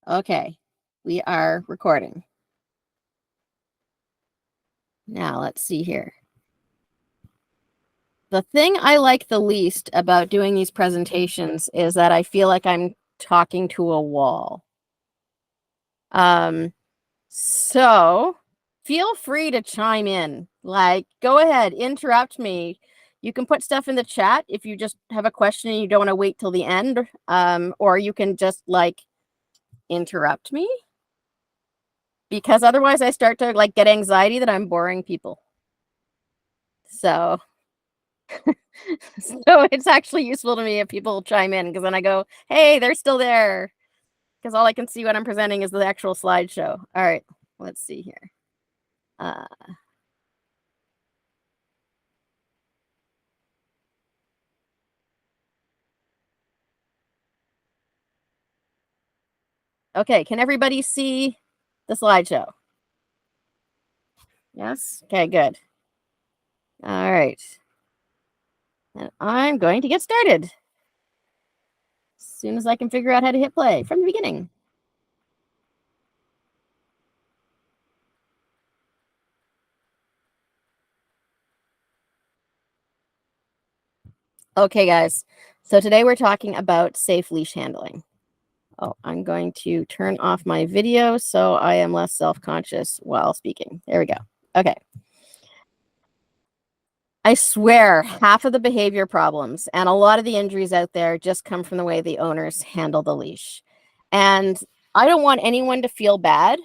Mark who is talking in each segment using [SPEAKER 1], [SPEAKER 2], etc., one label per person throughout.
[SPEAKER 1] Okay, we are recording. Now let's see here. The thing I like the least about doing these presentations is that I feel like I'm talking to a wall. So feel free to chime in. Like, go ahead, interrupt me. You can put stuff in the chat if you just have a question and you don't want to wait till the end. Or you can just like interrupt me, because otherwise I start to like get anxiety that I'm boring people. So so it's actually useful to me if people chime in, because then I go, hey, they're still there. Because all I can see when I'm presenting is the actual slideshow. All right, let's see here. Okay, can everybody see the slideshow? Yes? Okay, good. All right. And I'm going to get started as soon as I can figure out how to hit play from the beginning. Okay, guys. So today we're talking about safe leash handling. Oh, I'm going to turn off my video so I am less self-conscious while speaking. There we go. Okay. I swear half of the behavior problems and a lot of the injuries out there just come from the way the owners handle the leash. And I don't want anyone to feel bad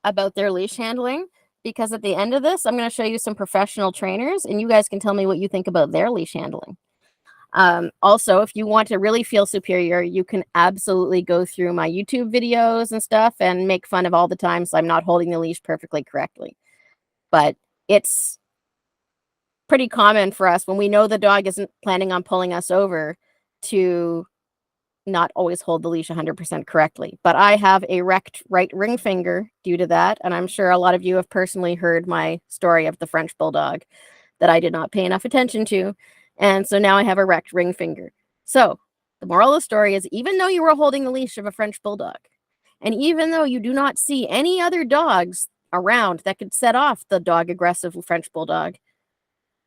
[SPEAKER 1] about their leash handling, because at the end of this, I'm going to show you some professional trainers and you guys can tell me what you think about their leash handling. Also, if you want to really feel superior, you can absolutely go through my YouTube videos and stuff and make fun of all the times I'm not holding the leash perfectly correctly. But it's pretty common for us, when we know the dog isn't planning on pulling us over, to not always hold the leash 100% correctly. But I have a wrecked right ring finger due to that. And I'm sure a lot of you have personally heard my story of the French Bulldog that I did not pay enough attention to. And so now I have a wrecked ring finger. So the moral of the story is, even though you were holding the leash of a French Bulldog, and even though you do not see any other dogs around that could set off the dog aggressive French Bulldog,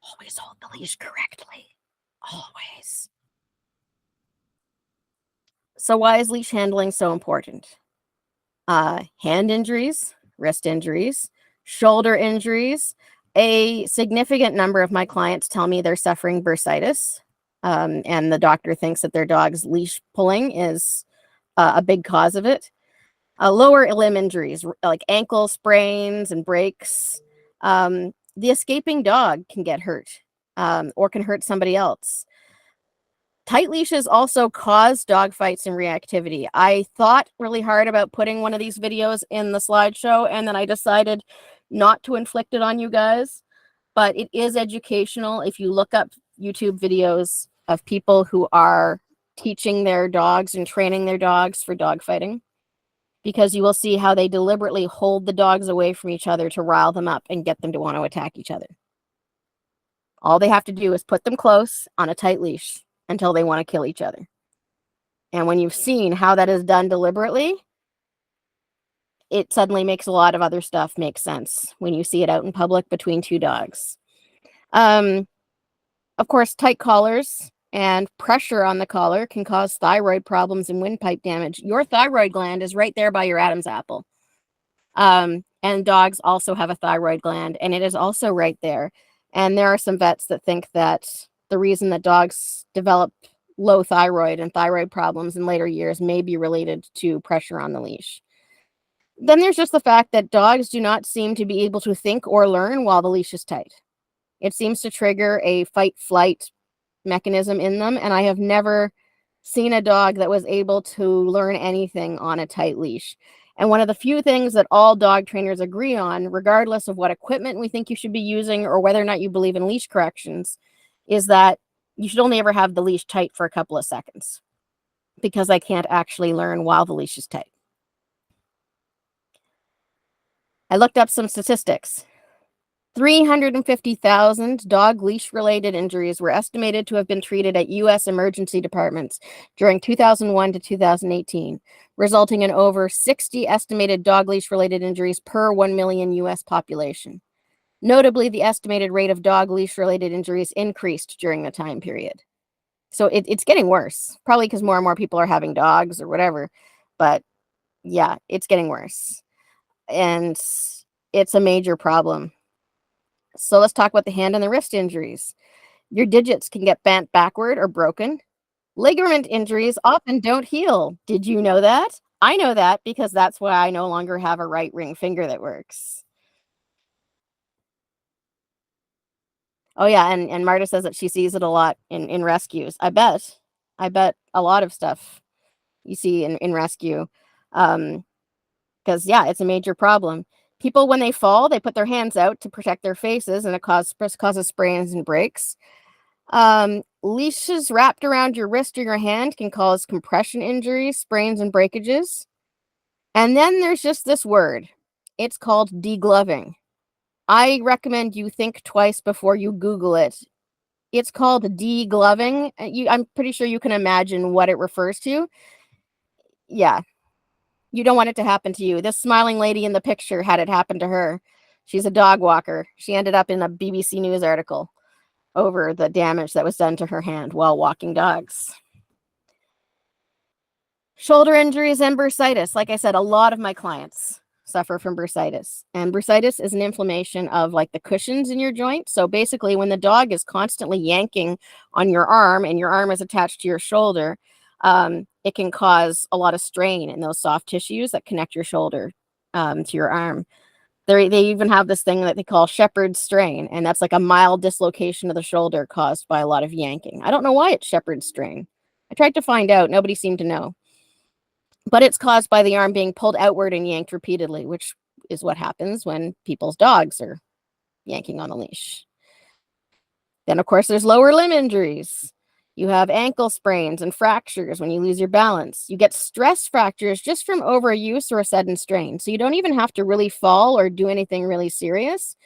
[SPEAKER 1] always hold the leash correctly. Always. So why is leash handling so important? Hand injuries, wrist injuries, shoulder injuries. A significant number of my clients tell me they're suffering bursitis, and the doctor thinks that their dog's leash pulling is a big cause of it. Lower limb injuries, like ankle sprains and breaks. The escaping dog can get hurt, or can hurt somebody else. Tight leashes also cause dog fights and reactivity. I thought really hard about putting one of these videos in the slideshow, and then I decided not to inflict it on you guys. But it is educational if you look up YouTube videos of people who are teaching their dogs and training their dogs for dog fighting, because you will see how they deliberately hold the dogs away from each other to rile them up and get them to want to attack each other. All they have to do is put them close on a tight leash until they want to kill each other. And when you've seen how that is done deliberately, it suddenly makes a lot of other stuff make sense when you see it out in public between two dogs. Of course, tight collars and pressure on the collar can cause thyroid problems and windpipe damage. Your thyroid gland is right there by your Adam's apple. And dogs also have a thyroid gland, and it is also right there. And there are some vets that think that the reason that dogs develop low thyroid and thyroid problems in later years may be related to pressure on the leash. Then there's just the fact that dogs do not seem to be able to think or learn while the leash is tight. It seems to trigger a fight-flight mechanism in them, and I have never seen a dog that was able to learn anything on a tight leash. And one of the few things that all dog trainers agree on, regardless of what equipment we think you should be using or whether or not you believe in leash corrections, is that you should only ever have the leash tight for a couple of seconds, because I can't actually learn while the leash is tight. I looked up some statistics. 350,000 dog leash-related injuries were estimated to have been treated at U.S. emergency departments during 2001 to 2018, resulting in over 60 estimated dog leash-related injuries per 1 million U.S. population. Notably, the estimated rate of dog leash-related injuries increased during the time period. So it's getting worse, probably because more and more people are having dogs or whatever. But yeah, it's getting worse. And it's a major problem. So let's talk about the hand and the wrist injuries. Your digits can get bent backward or broken. Ligament injuries often don't heal. Did you know that? I know that because that's why I no longer have a right ring finger that works. Oh yeah, and Marta says that she sees it a lot in rescues. I bet. I bet a lot of stuff you see in rescue. Because yeah, it's a major problem. People, when they fall, they put their hands out to protect their faces, and it causes sprains and breaks. Leashes wrapped around your wrist or your hand can cause compression injuries, sprains, and breakages. And then there's just this word. It's called degloving. I recommend you think twice before you Google it. It's called degloving. I'm pretty sure you can imagine what it refers to. Yeah, you don't want it to happen to you. This smiling lady in the picture had it happen to her. She's a dog walker. She ended up in a BBC News article over the damage that was done to her hand while walking dogs. Shoulder injuries and bursitis. Like I said, a lot of my clients suffer from bursitis. And bursitis is an inflammation of like the cushions in your joint. So basically, when the dog is constantly yanking on your arm and your arm is attached to your shoulder, it can cause a lot of strain in those soft tissues that connect your shoulder to your arm. They even have this thing that they call shepherd's strain, and that's like a mild dislocation of the shoulder caused by a lot of yanking. I don't know why it's shepherd's strain. I tried to find out. Nobody seemed to know. But it's caused by the arm being pulled outward and yanked repeatedly, which is what happens when people's dogs are yanking on a leash. Then, of course, there's lower limb injuries. You have ankle sprains and fractures when you lose your balance. You get stress fractures just from overuse or a sudden strain. So you don't even have to really fall or do anything really serious.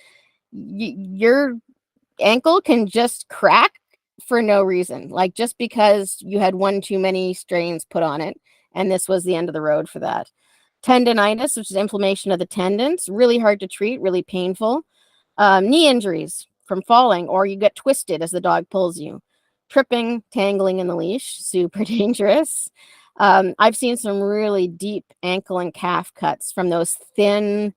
[SPEAKER 1] Your ankle can just crack for no reason, like just because you had one too many strains put on it, and this was the end of the road for that. Tendonitis, which is inflammation of the tendons, really hard to treat, really painful. Knee injuries from falling, or you get twisted as the dog pulls you. Tripping, tangling in the leash, super dangerous. I've seen some really deep ankle and calf cuts from those thin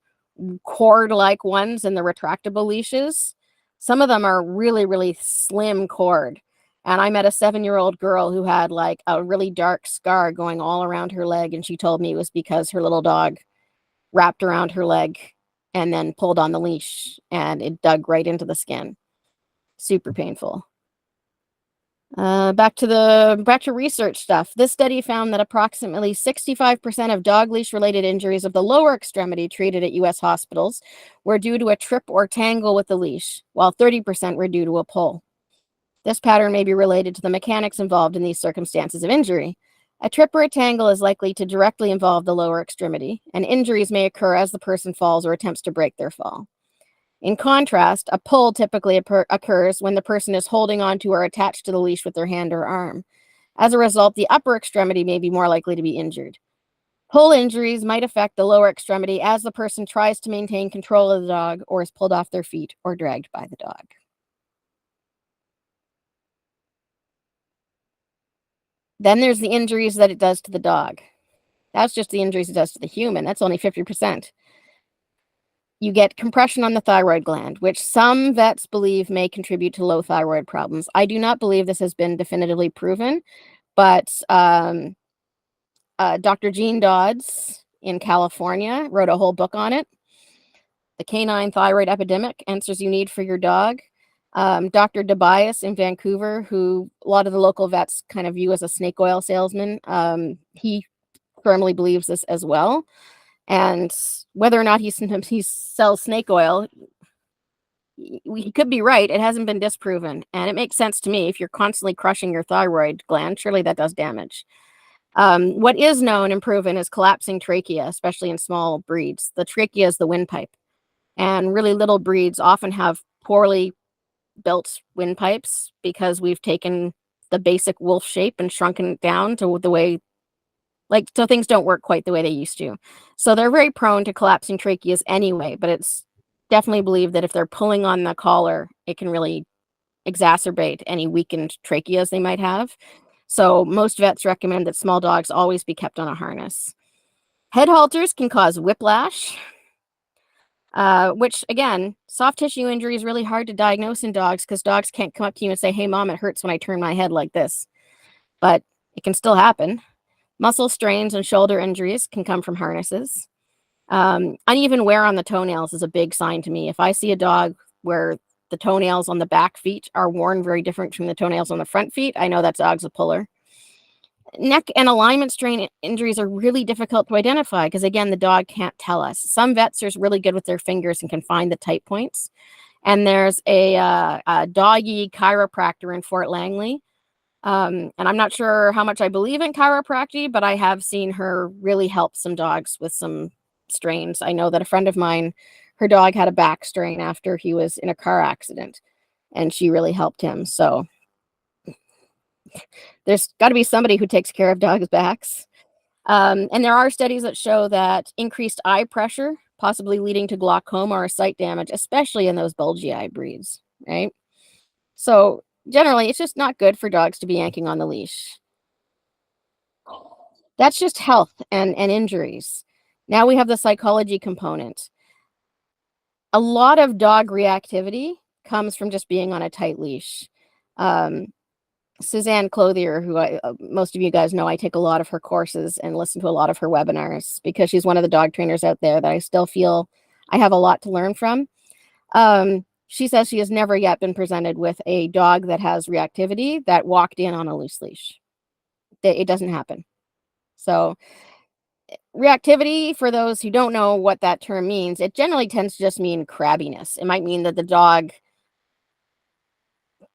[SPEAKER 1] cord-like ones in the retractable leashes. Some of them are really, really slim cord. And I met a 7-year-old girl who had like a really dark scar going all around her leg. And she told me it was because her little dog wrapped around her leg and then pulled on the leash and it dug right into the skin. Super painful. Back to research stuff. This study found that approximately 65% of dog leash related injuries of the lower extremity treated at U.S. hospitals were due to a trip or tangle with the leash, while 30% were due to a pull. This pattern may be related to the mechanics involved in these circumstances of injury. A trip or a tangle is likely to directly involve the lower extremity, and injuries may occur as the person falls or attempts to break their fall. In contrast, a pull typically occurs when the person is holding onto or attached to the leash with their hand or arm. As a result, the upper extremity may be more likely to be injured. Pull injuries might affect the lower extremity as the person tries to maintain control of the dog or is pulled off their feet or dragged by the dog. Then there's the injuries that it does to the dog. That's just the injuries it does to the human. That's only 50%. You get compression on the thyroid gland, which some vets believe may contribute to low thyroid problems. I do not believe this has been definitively proven, but Dr. Gene Dodds in California wrote a whole book on it. The Canine Thyroid Epidemic, Answers You Need for Your Dog. Dr. Tobias in Vancouver, who a lot of the local vets kind of view as a snake oil salesman, he firmly believes this as well. And whether or not he sells snake oil, he could be right. It hasn't been disproven. And it makes sense to me. If you're constantly crushing your thyroid gland, surely that does damage. What is known and proven is collapsing trachea, especially in small breeds. The trachea is the windpipe. And really little breeds often have poorly built windpipes because we've taken the basic wolf shape and shrunken it down to the way, like, so things don't work quite the way they used to. So they're very prone to collapsing tracheas anyway, but it's definitely believed that if they're pulling on the collar, it can really exacerbate any weakened tracheas they might have. So most vets recommend that small dogs always be kept on a harness. Head halters can cause whiplash, which again, soft tissue injury is really hard to diagnose in dogs because dogs can't come up to you and say, "Hey mom, it hurts when I turn my head like this," but it can still happen. Muscle strains and shoulder injuries can come from harnesses. Uneven wear on the toenails is a big sign to me. If I see a dog where the toenails on the back feet are worn very different from the toenails on the front feet, I know that dog's a puller. Neck and alignment strain injuries are really difficult to identify because, again, the dog can't tell us. Some vets are really good with their fingers and can find the tight points. And there's a doggy chiropractor in Fort Langley. And I'm not sure how much I believe in chiropractic, but I have seen her really help some dogs with some strains. I know that a friend of mine, her dog had a back strain after he was in a car accident, and she really helped him. So there's got to be somebody who takes care of dogs' backs. And there are studies that show that increased eye pressure, possibly leading to glaucoma or sight damage, especially in those bulgy eye breeds, right? So generally, it's just not good for dogs to be yanking on the leash. That's just health and injuries. Now we have the psychology component. A lot of dog reactivity comes from just being on a tight leash. Suzanne Clothier, who most of you guys know, I take a lot of her courses and listen to a lot of her webinars because she's one of the dog trainers out there that I still feel I have a lot to learn from. She says she has never yet been presented with a dog that has reactivity that walked in on a loose leash. It doesn't happen. So reactivity, for those who don't know what that term means, it generally tends to just mean crabbiness. It might mean that the dog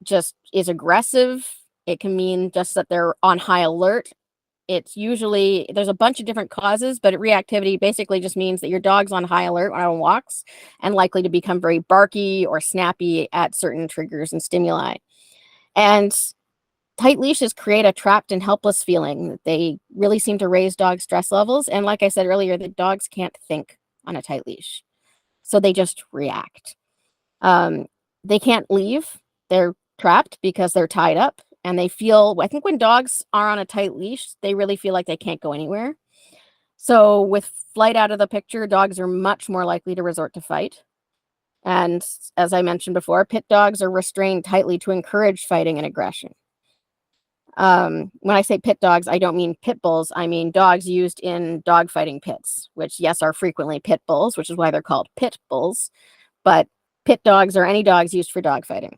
[SPEAKER 1] just is aggressive. It can mean just that they're on high alert. It's usually, there's a bunch of different causes, but reactivity basically just means that your dog's on high alert on walks and likely to become very barky or snappy at certain triggers and stimuli. And tight leashes create a trapped and helpless feeling. They really seem to raise dog stress levels. And like I said earlier, the dogs can't think on a tight leash. So they just react. They can't leave. They're trapped because they're tied up. And they feel, I think when dogs are on a tight leash, they really feel like they can't go anywhere. So with flight out of the picture, dogs are much more likely to resort to fight. And as I mentioned before, pit dogs are restrained tightly to encourage fighting and aggression. When I say pit dogs, I don't mean pit bulls. I mean dogs used in dog fighting pits, which, yes, are frequently pit bulls, which is why they're called pit bulls. But pit dogs are any dogs used for dog fighting.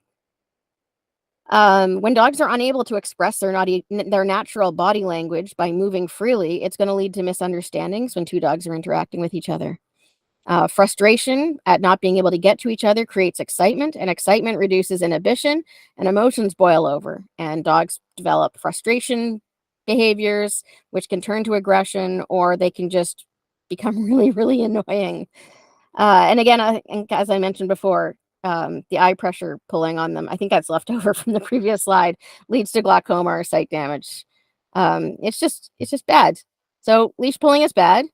[SPEAKER 1] When dogs are unable to express their natural body language by moving freely, it's going to lead to misunderstandings when two dogs are interacting with each other. Frustration at not being able to get to each other creates excitement, and excitement reduces inhibition, and emotions boil over, and dogs develop frustration behaviors, which can turn to aggression, or they can just become really, really annoying. And again, as I mentioned before, the eye pressure pulling on them, I think that's left over from the previous slide, leads to glaucoma or sight damage. It's just bad. So leash pulling is bad.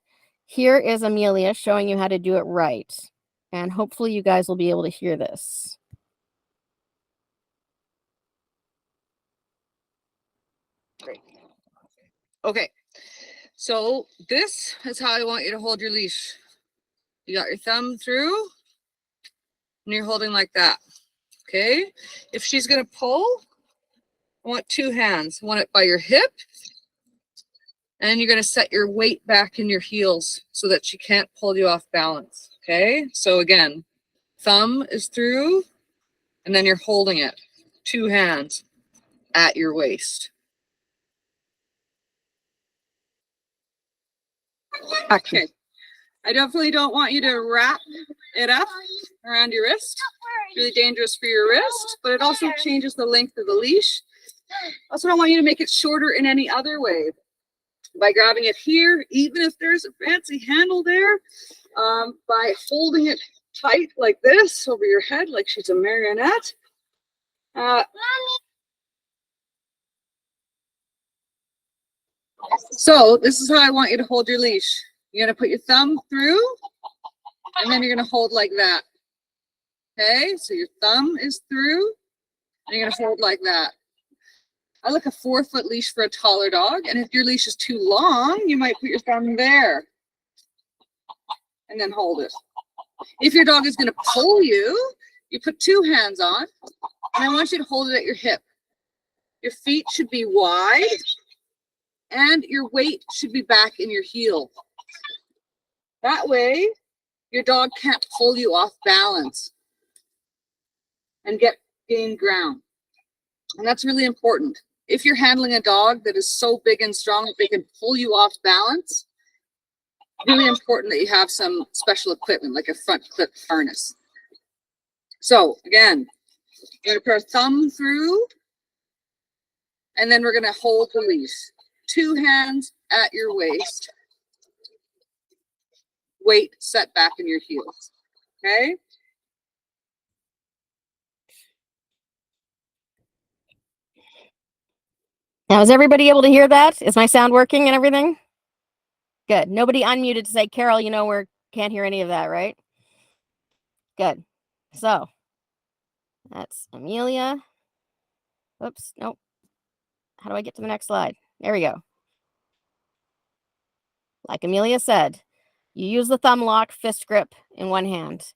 [SPEAKER 1] Here is Amelia showing you how to do it right. And hopefully you guys will be able to hear this.
[SPEAKER 2] Great. Okay. So this is how I want you to hold your leash. You got your thumb through and you're holding like that. Okay. If she's going to pull, I want two hands. I want it by your hip. And you're going to set your weight back in your heels so that she can't pull you off balance. Okay. So again, thumb is through and then you're holding it. Two hands at your waist. Okay. I definitely don't want you to wrap it up around your wrist. Really dangerous for your wrist, but it also changes the length of the leash. Also don't want you to make it shorter in any other way. By grabbing it here, even if there's a fancy handle there, by holding it tight like this over your head, like she's a marionette. So this is how I want you to hold your leash. You're gonna put your thumb through, and then you're gonna hold like that. Okay, so your thumb is through, and you're gonna hold like that. I like a 4-foot leash for a taller dog, and if your leash is too long, you might put your thumb there, and then hold it. If your dog is gonna pull you, you put 2 hands on, and I want you to hold it at your hip. Your feet should be wide, and your weight should be back in your heel. That way, your dog can't pull you off balance and gain ground. And that's really important. If you're handling a dog that is so big and strong that they can pull you off balance, really important that you have some special equipment like a front clip harness. So again, you're gonna put our thumb through, and then we're gonna hold the leash. 2 hands at your waist. Weight set back in your heels. Okay?
[SPEAKER 1] Now, is everybody able to hear that? Is my sound working and everything? Good. Nobody unmuted to say, Carol, you know, we can't hear any of that, right? Good. So that's Amelia. Oops, nope. How do I get to the next slide? There we go. Like Amelia said, you use the thumb lock fist grip in one hand.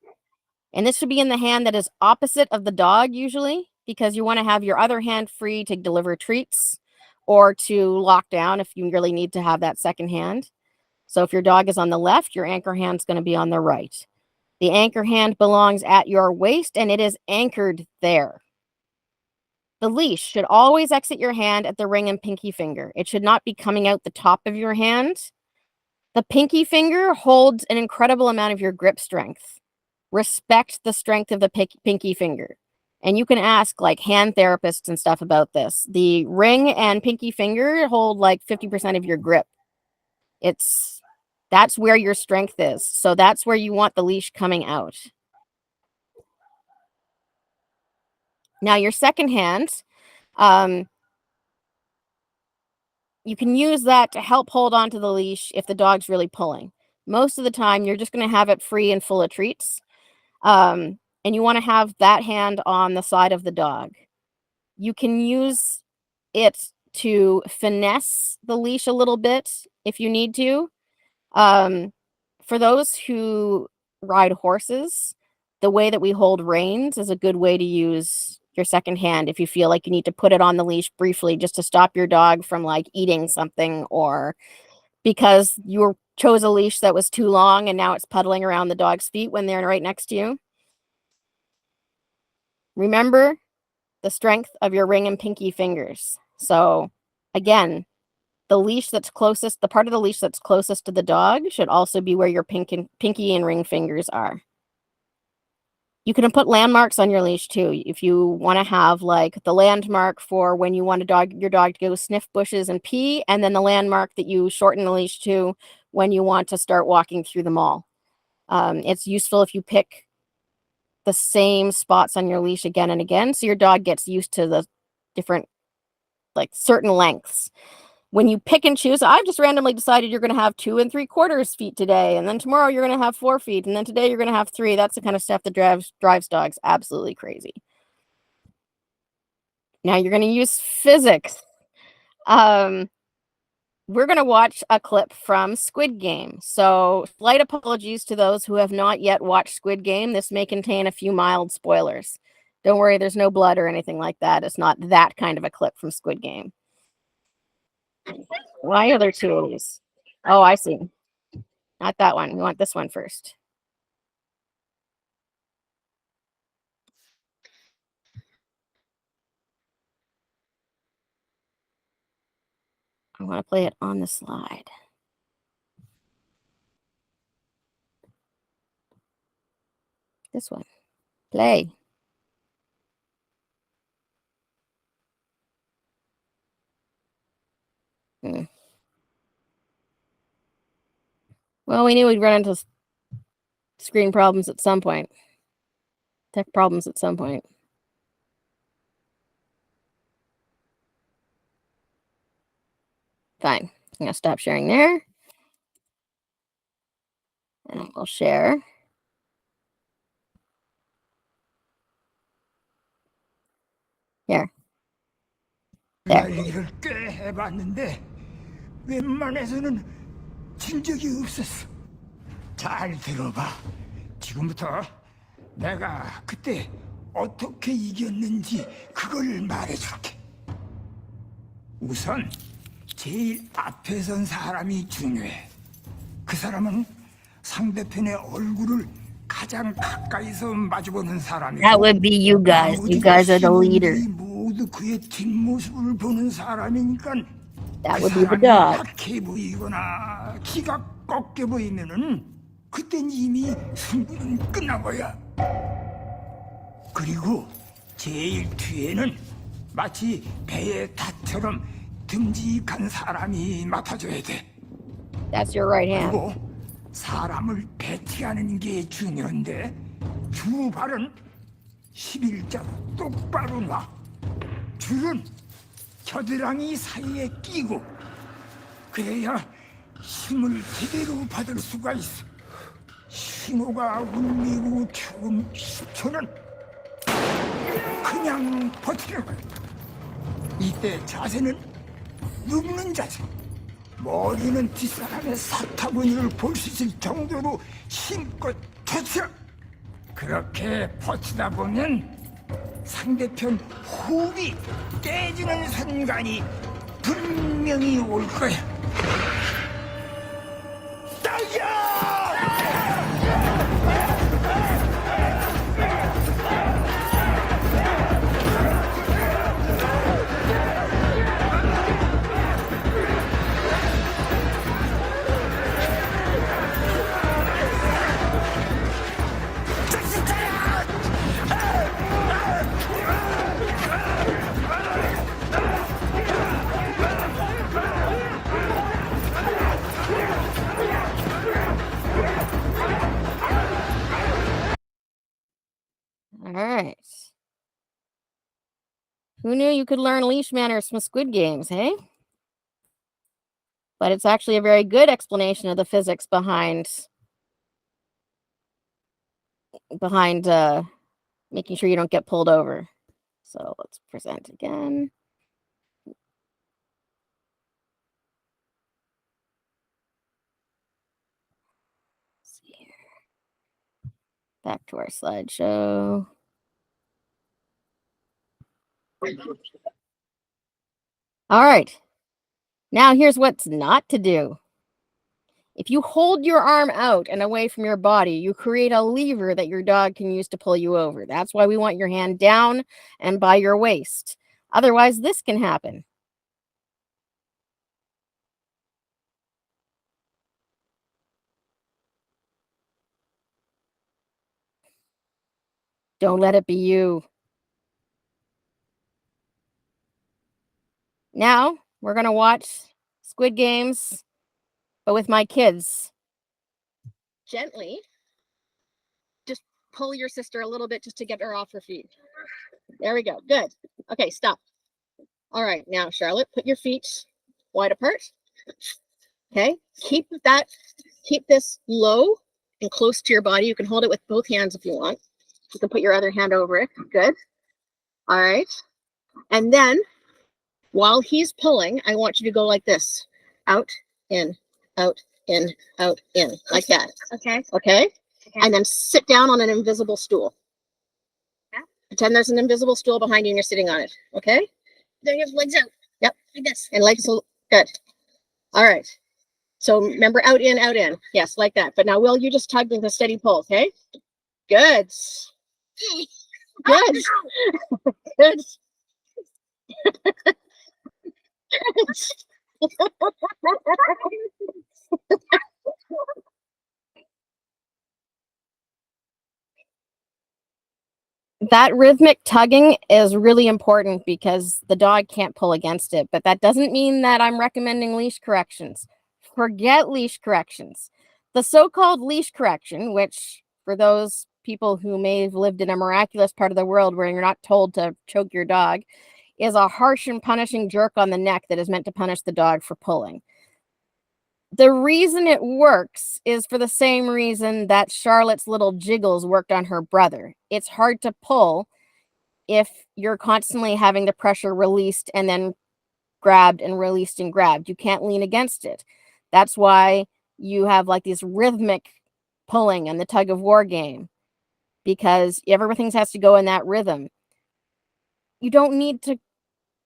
[SPEAKER 1] And this should be in the hand that is opposite of the dog usually, because you want to have your other hand free to deliver treats or to lock down if you really need to have that second hand. So if your dog is on the left, your anchor hand's going to be on the right. The anchor hand belongs at your waist and it is anchored there. The leash should always exit your hand at the ring and pinky finger. It should not be coming out the top of your hand. The pinky finger holds an incredible amount of your grip strength. Respect the strength of the pinky finger. And you can ask like hand therapists and stuff about this. The ring and pinky finger hold like 50% of your grip. That's where your strength is. So that's where you want the leash coming out. Now your second hand, you can use that to help hold on to the leash if the dog's really pulling. Most of the time, you're just going to have it free and full of treats. And you want to have that hand on the side of the dog. You can use it to finesse the leash a little bit if you need to. For those who ride horses, the way that we hold reins is a good way to use your second hand if you feel like you need to put it on the leash briefly just to stop your dog from like eating something, or because you chose a leash that was too long and now it's puddling around the dog's feet when they're right next to you. Remember the strength of your ring and pinky fingers. So again, the leash that's closest, the part of the leash that's closest to the dog should also be where your pinky and ring fingers are. You can put landmarks on your leash too. If you want to have like the landmark for when you want your dog to go sniff bushes and pee, and then the landmark that you shorten the leash to when you want to start walking through the mall. It's useful if you pick the same spots on your leash again and again, so your dog gets used to the different, like certain lengths. When you pick and choose, I've just randomly decided you're going to have 2 3/4 feet today, and then tomorrow you're going to have 4 feet, and then today you're going to have 3. That's the kind of stuff that drives dogs absolutely crazy. Now you're going to use physics. We're going to watch a clip from Squid Game. So slight apologies to those who have not yet watched Squid Game. This may contain a few mild spoilers. Don't worry, there's no blood or anything like that. It's not that kind of a clip from Squid Game. Why are there 2 of these? Oh, I see. Not that one. We want this one first. I want to play it on the slide. This one. Play. Well, we knew we'd run into Screen problems at some point. Tech problems at some point. Fine. I'm going to stop sharing there. And I'll share. Here. There.
[SPEAKER 3] 날리기를 꽤 해봤는데 웬만해서는 진 적이 없었어. 잘 들어봐. 지금부터 내가 그때 어떻게 이겼는지 그걸 말해줄게. 우선 제일 앞에 선 사람이 중요해. 그 사람은 상대편의 얼굴을 가장 가까이서 마주보는 사람이고,
[SPEAKER 1] That would be you guys. You guys are the leader.
[SPEAKER 3] 모두 그의 뒷모습을 보는 사람이니까
[SPEAKER 1] That
[SPEAKER 3] 그
[SPEAKER 1] would be the
[SPEAKER 3] 사람이
[SPEAKER 1] dog.
[SPEAKER 3] 약해 보이거나 키가 꺾여 보이면은 그땐 이미 승부는 끝난 거야. 그리고 제일 뒤에는 마치 배의 탑처럼 듬직한 사람이 맡아줘야 돼.
[SPEAKER 1] That's your right hand.
[SPEAKER 3] 그리고 사람을 배치하는 게 중요한데 두 발은 11자로 똑바로 놔. 줄은 겨드랑이 사이에 끼고, 그래야 힘을 제대로 받을 수가 있어. 신호가 울리고 처음 10초는 그냥 버티는 거야. 이때 자세는 눕는 자세. 머리는 뒷사람의 사타구니를 볼 수 있을 정도로 힘껏 터쳐. 그렇게 버티다 보면 상대편 호흡이 깨지는 순간이 분명히 올 거야. 딸야!
[SPEAKER 1] All right. Who knew you could learn leash manners from Squid Games, hey? But it's actually a very good explanation of the physics behind making sure you don't get pulled over. So let's present again. Let's see here. Back to our slideshow. All right. Now here's what's not to do. If you hold your arm out and away from your body, you create a lever that your dog can use to pull you over. That's why we want your hand down and by your waist. Otherwise, this can happen. Don't let it be you. Now, we're going to watch Squid Games, but with my kids. Gently, just pull your sister a little bit just to get her off her feet. There we go. Good. Okay, stop. All right, now, Charlotte, put your feet wide apart. Okay, keep this low and close to your body. You can hold it with both hands if you want. You can put your other hand over it. Good. All right. And then while he's pulling, I want you to go like this. Out, in, out, in, out, in. Like that. Okay. Okay. And then sit down on an invisible stool. Yeah. Pretend there's an invisible stool behind you and you're sitting on it. Okay. Then you have legs out. Yep. Like this. And legs good. All right. So remember out, in, out, in. Yes, like that. But now, Will, you just tug with a steady pull, okay? Good. Good. Good. That rhythmic tugging is really important because the dog can't pull against it, but that doesn't mean that I'm recommending leash corrections. Forget leash corrections. The so-called leash correction, which for those people who may have lived in a miraculous part of the world where you're not told to choke your dog, is a harsh and punishing jerk on the neck that is meant to punish the dog for pulling. The reason it works is for the same reason that Charlotte's little jiggles worked on her brother. It's hard to pull if you're constantly having the pressure released and then grabbed and released and grabbed. You can't lean against it. That's why you have like these rhythmic pulling in the tug of war game, because everything has to go in that rhythm. You don't need to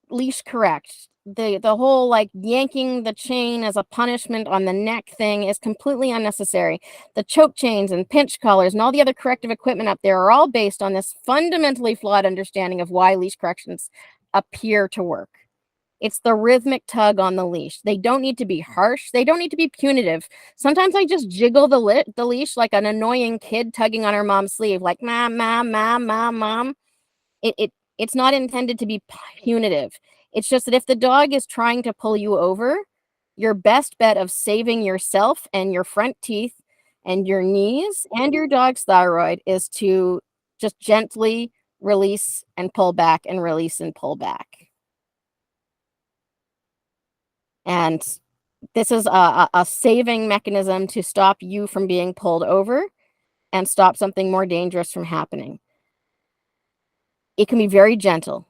[SPEAKER 1] leash correct. The whole like yanking the chain as a punishment on the neck thing is completely unnecessary. The choke chains and pinch collars and all the other corrective equipment up there are all based on this fundamentally flawed understanding of why leash corrections appear to work. It's the rhythmic tug on the leash. They don't need to be harsh. They don't need to be punitive. Sometimes I just jiggle the leash like an annoying kid tugging on her mom's sleeve, like mom, mom, mom, mom, mom. It's not intended to be punitive. It's just that if the dog is trying to pull you over, your best bet of saving yourself and your front teeth and your knees and your dog's thyroid is to just gently release and pull back and release and pull back. And this is a saving mechanism to stop you from being pulled over and stop something more dangerous from happening. It can be very gentle.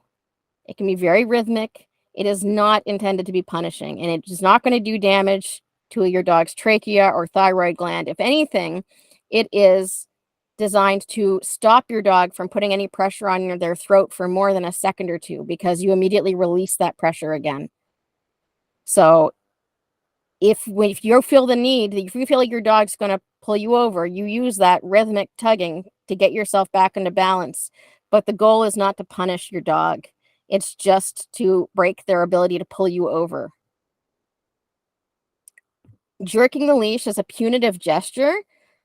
[SPEAKER 1] It can be very rhythmic. It is not intended to be punishing, and it is not going to do damage to your dog's trachea or thyroid gland. If anything, it is designed to stop your dog from putting any pressure on their throat for more than a second or two, because you immediately release that pressure again. So if you feel the need, if you feel like your dog's going to pull you over, you use that rhythmic tugging to get yourself back into balance. But the goal is not to punish your dog. It's just to break their ability to pull you over. Jerking the leash as a punitive gesture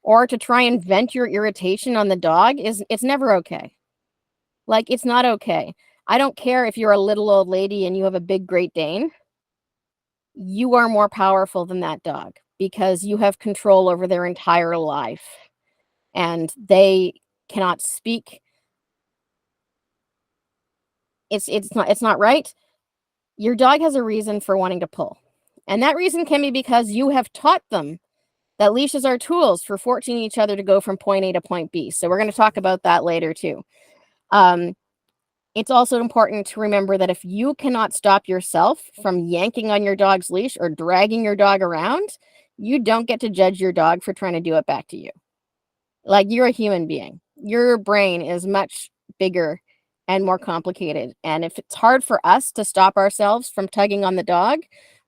[SPEAKER 1] or to try and vent your irritation on the dog it's never okay. Like, it's not okay. I don't care if you're a little old lady and you have a big Great Dane. You are more powerful than that dog because you have control over their entire life, and they cannot speak. It's not right. Your dog has a reason for wanting to pull, and that reason can be because you have taught them that leashes are tools for forcing each other to go from point A to point B. So we're going to talk about that later too. It's also important to remember that if you cannot stop yourself from yanking on your dog's leash or dragging your dog around, you don't get to judge your dog for trying to do it back to you. Like, you're a human being. Your brain is much bigger and more complicated. And if it's hard for us to stop ourselves from tugging on the dog,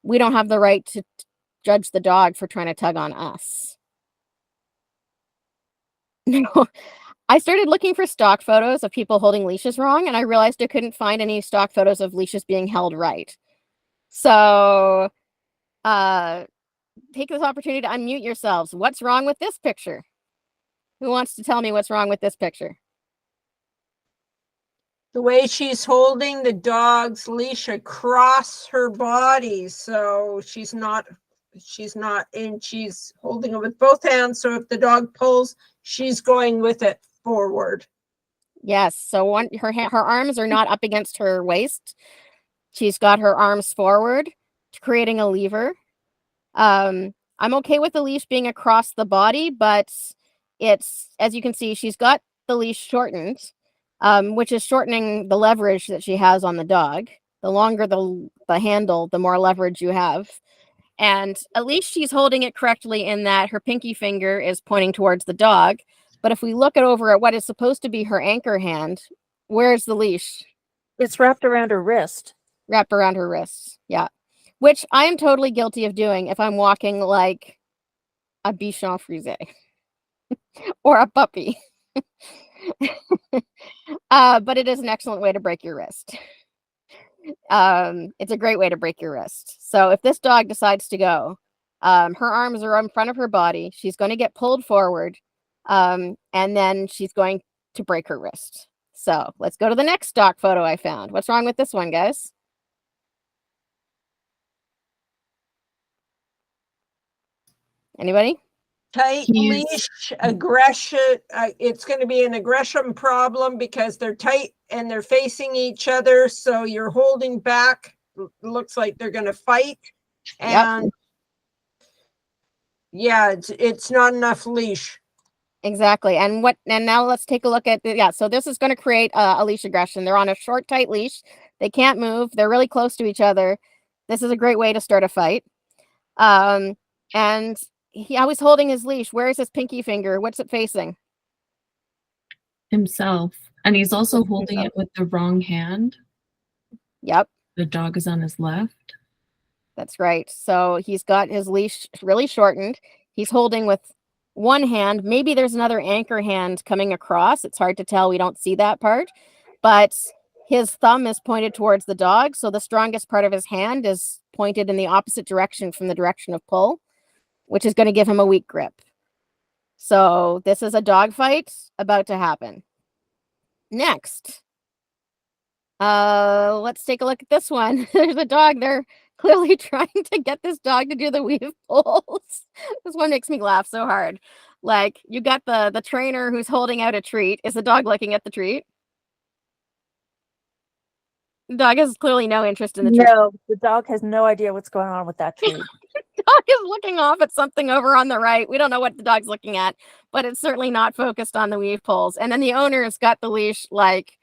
[SPEAKER 1] we don't have the right to judge the dog for trying to tug on us. No. I started looking for stock photos of people holding leashes wrong, and I realized I couldn't find any stock photos of leashes being held right. So, take this opportunity to unmute yourselves. What's wrong with this picture? Who wants to tell me what's wrong with this picture?
[SPEAKER 4] The way she's holding the dog's leash across her body, so she's not in, she's holding it with both hands, so if the dog pulls, she's going with it forward.
[SPEAKER 1] Yes, so her arms are not up against her waist. She's got her arms forward, creating a lever. I'm okay with the leash being across the body, but it's, as you can see, she's got the leash shortened, which is shortening the leverage that she has on the dog. The longer the handle, the more leverage you have. And at least she's holding it correctly in that her pinky finger is pointing towards the dog. But if we look over at what is supposed to be her anchor hand, where's the leash?
[SPEAKER 5] It's wrapped around her wrist.
[SPEAKER 1] Wrapped around her wrists, yeah. Which I am totally guilty of doing if I'm walking like a Bichon Frise or a puppy. But it is an excellent way to break your wrist. It's a great way to break your wrist. So if this dog decides to go, her arms are in front of her body. She's going to get pulled forward, and then she's going to break her wrist. So let's go to the next stock photo I found. What's wrong with this one, guys? Anybody?
[SPEAKER 4] Tight leash, aggression. It's going to be an aggression problem because they're tight and they're facing each other. So you're holding back. Looks like they're going to fight.
[SPEAKER 1] Yep.
[SPEAKER 4] And yeah, it's not enough leash.
[SPEAKER 1] Exactly. And now let's take a look at so this is going to create a leash aggression. They're on a short, tight leash. They can't move. They're really close to each other. This is a great way to start a fight. And I was holding his leash. Where is his pinky finger? What's it facing?
[SPEAKER 6] Himself. And he's also holding it with the wrong hand.
[SPEAKER 1] Yep.
[SPEAKER 6] The dog is on his left.
[SPEAKER 1] That's right. So he's got his leash really shortened. He's holding with one hand. Maybe there's another anchor hand coming across. It's hard to tell. We don't see that part. But his thumb is pointed towards the dog. So the strongest part of his hand is pointed in the opposite direction from the direction of pull, which is going to give him a weak grip. So this is a dog fight about to happen. Next. Let's take a look at this one. There's a dog. They're clearly trying to get this dog to do the weave pulls. This one makes me laugh so hard. Like, you got the trainer who's holding out a treat. Is the dog looking at the treat? The dog has clearly no interest in the treat.
[SPEAKER 5] No, the dog has no idea what's going on with that treat.
[SPEAKER 1] Dog is looking off at something over on the right. We don't know what the dog's looking at, but it's certainly not focused on the weave pulls. And then the owner's got the leash like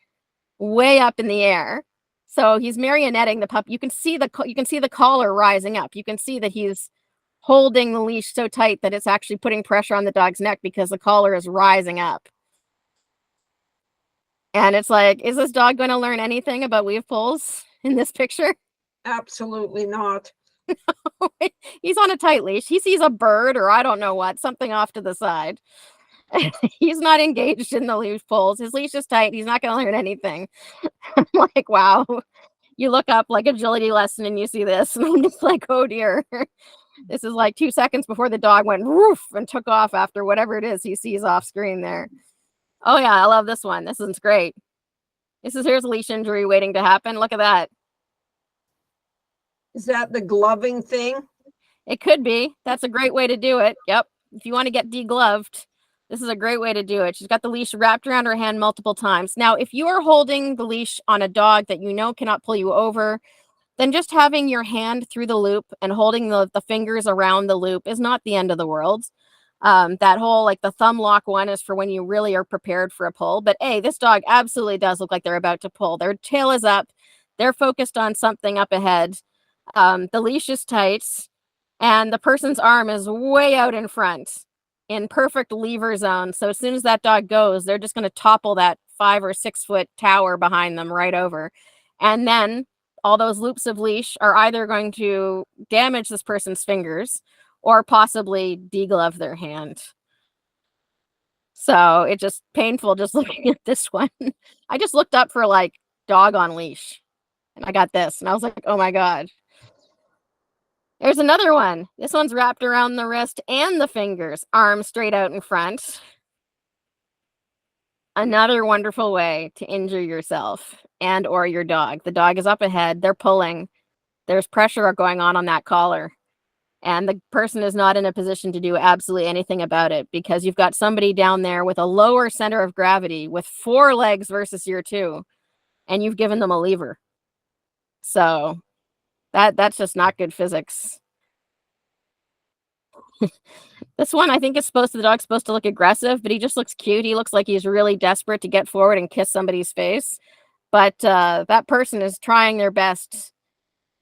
[SPEAKER 1] way up in the air. So he's marionetting the pup. You can see the collar rising up. You can see that he's holding the leash so tight that it's actually putting pressure on the dog's neck because the collar is rising up. And it's like, is this dog going to learn anything about weave pulls in this picture?
[SPEAKER 4] Absolutely not.
[SPEAKER 1] He's on a tight leash. He sees a bird or I don't know what, something off to the side. He's not engaged in the leash pulls. His leash is tight. He's not going to learn anything. I'm like, wow. You look up like agility lesson and you see this. And I'm just like, oh dear. This is like 2 seconds before the dog went woof and took off after whatever it is he sees off screen there. Oh yeah, I love this one. This one's great. Here's a leash injury waiting to happen. Look at that.
[SPEAKER 4] Is that the gloving thing?
[SPEAKER 1] It could be. That's a great way to do it. Yep. If you want to get degloved, this is a great way to do it. She's got the leash wrapped around her hand multiple times. Now, if you are holding the leash on a dog that you know cannot pull you over, then just having your hand through the loop and holding the fingers around the loop is not the end of the world. That whole, like the thumb lock one is for when you really are prepared for a pull. But hey, this dog absolutely does look like they're about to pull. Their tail is up. They're focused on something up ahead. The leash is tight and the person's arm is way out in front in perfect lever zone. So as soon as that dog goes, they're just going to topple that 5 or 6 foot tower behind them right over. And then all those loops of leash are either going to damage this person's fingers or possibly deglove their hand. So it's just painful just looking at this one. I just looked up for like dog on leash and I got this and I was like, oh my God. There's another one. This one's wrapped around the wrist and the fingers, arm straight out in front. Another wonderful way to injure yourself and or your dog. The dog is up ahead. They're pulling. There's pressure going on that collar. And the person is not in a position to do absolutely anything about it because you've got somebody down there with a lower center of gravity with 4 legs versus your 2, and you've given them a lever. So that's just not good physics. This one, I think the dog's supposed to look aggressive, but he just looks cute. He looks like he's really desperate to get forward and kiss somebody's face. But that person is trying their best.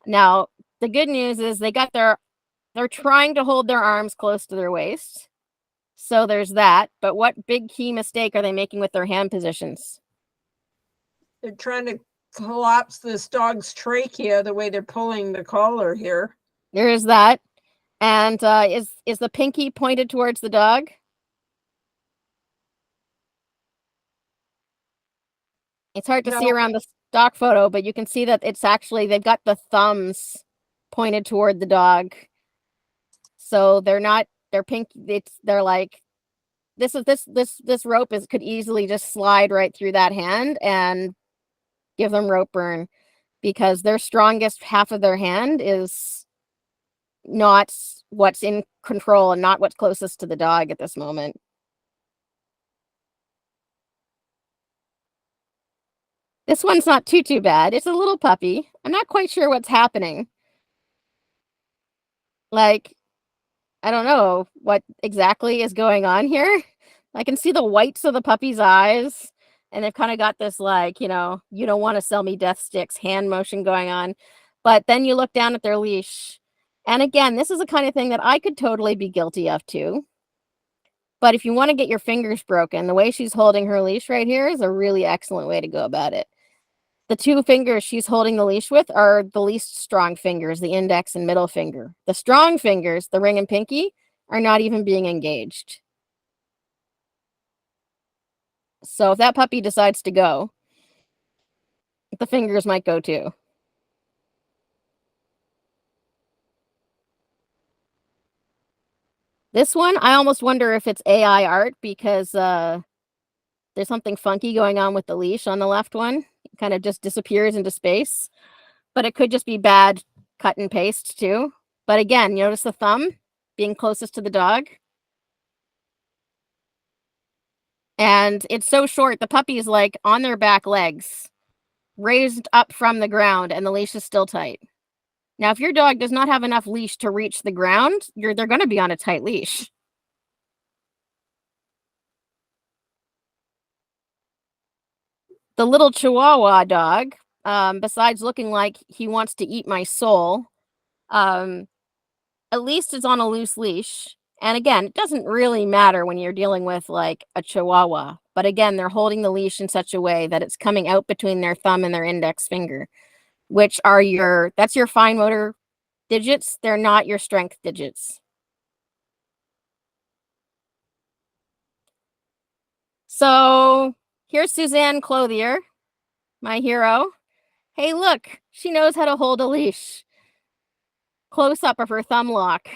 [SPEAKER 1] Now, the good news is they're trying to hold their arms close to their waist. So there's that. But what big key mistake are they making with their hand positions?
[SPEAKER 4] They're trying to collapse this dog's trachea the way they're pulling the collar here.
[SPEAKER 1] There is that. And is the pinky pointed towards the dog? It's hard to see around the stock photo, but you can see that it's actually, they've got the thumbs pointed toward the dog. So they're pinky, they're like, this rope could easily just slide right through that hand and give them rope burn because their strongest half of their hand is not what's in control and not what's closest to the dog at this moment. This one's not too bad. It's a little puppy. I'm not quite sure what's happening. Like, I don't know what exactly is going on here. I can see the whites of the puppy's eyes, and they've kind of got this, like, you know, you don't want to sell me death sticks hand motion going on. But then you look down at their leash. And again, this is the kind of thing that I could totally be guilty of too. But if you want to get your fingers broken, the way she's holding her leash right here is a really excellent way to go about it. The two fingers she's holding the leash with are the least strong fingers, the index and middle finger. The strong fingers, the ring and pinky, are not even being engaged. So if that puppy decides to go, the fingers might go too. This one, I almost wonder if it's AI art because there's something funky going on with the leash on the left one. It kind of just disappears into space. But it could just be bad cut and paste too. But again, notice the thumb being closest to the dog. And it's so short, the puppy is like on their back legs, raised up from the ground, and the leash is still tight. Now, if your dog does not have enough leash to reach the ground, they're going to be on a tight leash. The little Chihuahua dog, besides looking like he wants to eat my soul, at least it's on a loose leash. And again, it doesn't really matter when you're dealing with like a Chihuahua. But again, they're holding the leash in such a way that it's coming out between their thumb and their index finger, which are that's your fine motor digits. They're not your strength digits. So here's Suzanne Clothier, my hero. Hey, look, she knows how to hold a leash. Close up of her thumb lock.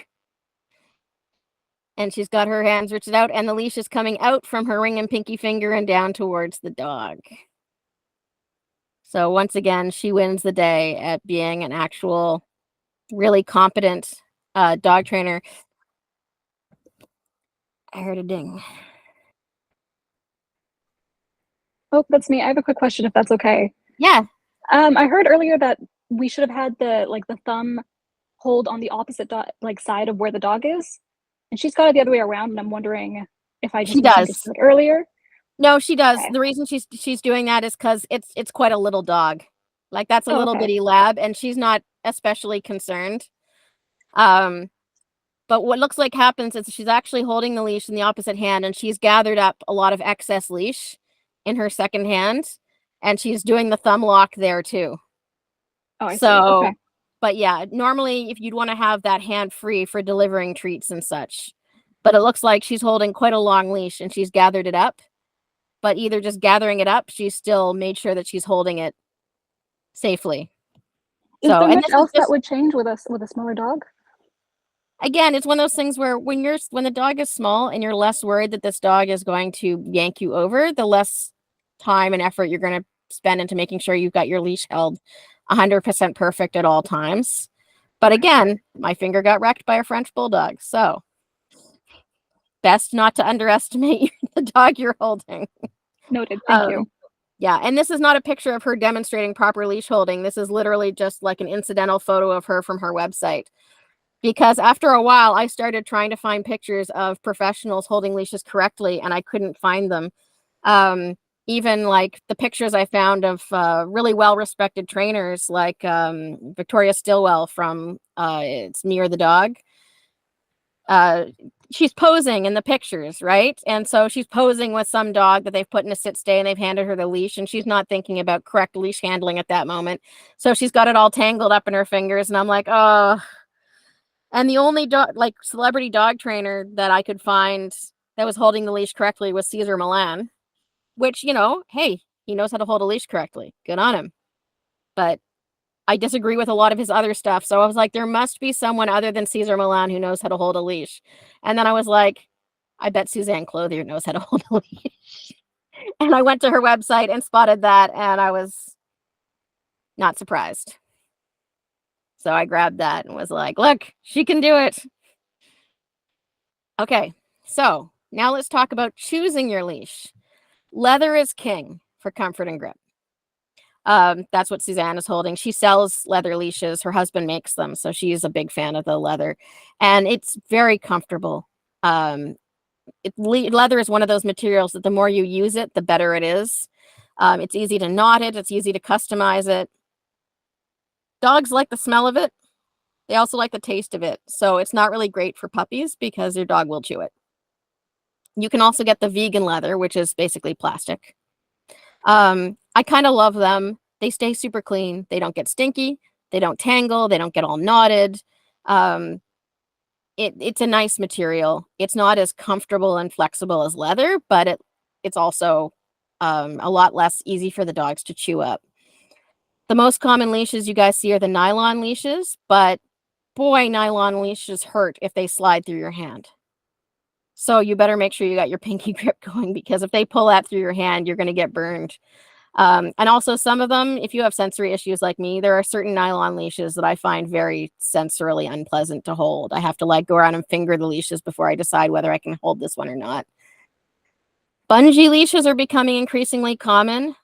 [SPEAKER 1] And she's got her hands reached out, and the leash is coming out from her ring and pinky finger and down towards the dog. So once again, she wins the day at being an actual, really competent dog trainer. I heard a ding.
[SPEAKER 7] Oh, that's me. I have a quick question, if that's okay.
[SPEAKER 1] Yeah.
[SPEAKER 7] I heard earlier that we should have had the thumb hold on the opposite side of where the dog is, and she's got it the other way around. And I'm wondering if I just
[SPEAKER 1] does
[SPEAKER 7] earlier.
[SPEAKER 1] No, she does.
[SPEAKER 7] Okay.
[SPEAKER 1] The reason she's doing that is because it's quite a little dog. Like, that's a little bitty lab, and she's not especially concerned. But what looks like happens is she's actually holding the leash in the opposite hand, and she's gathered up a lot of excess leash in her second hand, and she's doing the thumb lock there too.
[SPEAKER 7] Oh, I see. Okay.
[SPEAKER 1] But yeah, normally if you'd want to have that hand free for delivering treats and such, but it looks like she's holding quite a long leash and she's gathered it up. But either just gathering it up, she's still made sure that she's holding it safely.
[SPEAKER 7] Is there much else that would change with a smaller dog?
[SPEAKER 1] Again, it's one of those things where when the dog is small and you're less worried that this dog is going to yank you over, the less time and effort you're going to spend into making sure you've got your leash held 100% perfect at all times. But again, my finger got wrecked by a French bulldog, so best not to underestimate the dog you're holding.
[SPEAKER 7] Noted. Thank you.
[SPEAKER 1] Yeah, and this is not a picture of her demonstrating proper leash holding. This is literally just like an incidental photo of her from her website. Because after a while, I started trying to find pictures of professionals holding leashes correctly, and I couldn't find them. Even like the pictures I found of really well-respected trainers like Victoria Stilwell from It's Me or the Dog. She's posing in the pictures, right? And so she's posing with some dog that they've put in a sit stay and they've handed her the leash, and she's not thinking about correct leash handling at that moment. So she's got it all tangled up in her fingers, and I'm like, oh. And the only celebrity dog trainer that I could find that was holding the leash correctly was Cesar Millan, which, hey, he knows how to hold a leash correctly. Good on him. But I disagree with a lot of his other stuff. So I was like, there must be someone other than Cesar Millan who knows how to hold a leash. And then I was like, I bet Suzanne Clothier knows how to hold a leash. And I went to her website and spotted that, and I was not surprised. So I grabbed that and was like, look, she can do it. Okay, so now let's talk about choosing your leash. Leather is king for comfort and grip. That's what Suzanne is holding. She sells leather leashes. Her husband makes them, so she's a big fan of the leather, and it's very comfortable. Leather is one of those materials that the more you use it, the better it is. It's easy to knot it. It's easy to customize it. Dogs like the smell of it. They also like the taste of it. So it's not really great for puppies because your dog will chew it. You can also get the vegan leather, which is basically plastic. I kind of love them. They stay super clean. They don't get stinky. They don't tangle. They don't get all knotted. It's a nice material. It's not as comfortable and flexible as leather, but it's also a lot less easy for the dogs to chew up. The most common leashes you guys see are the nylon leashes, but boy, nylon leashes hurt if they slide through your hand. So you better make sure you got your pinky grip going, because if they pull that through your hand, you're going to get burned. And also some of them, if you have sensory issues like me, there are certain nylon leashes that I find very sensorily unpleasant to hold. I have to like go around and finger the leashes before I decide whether I can hold this one or not. Bungee leashes are becoming increasingly common.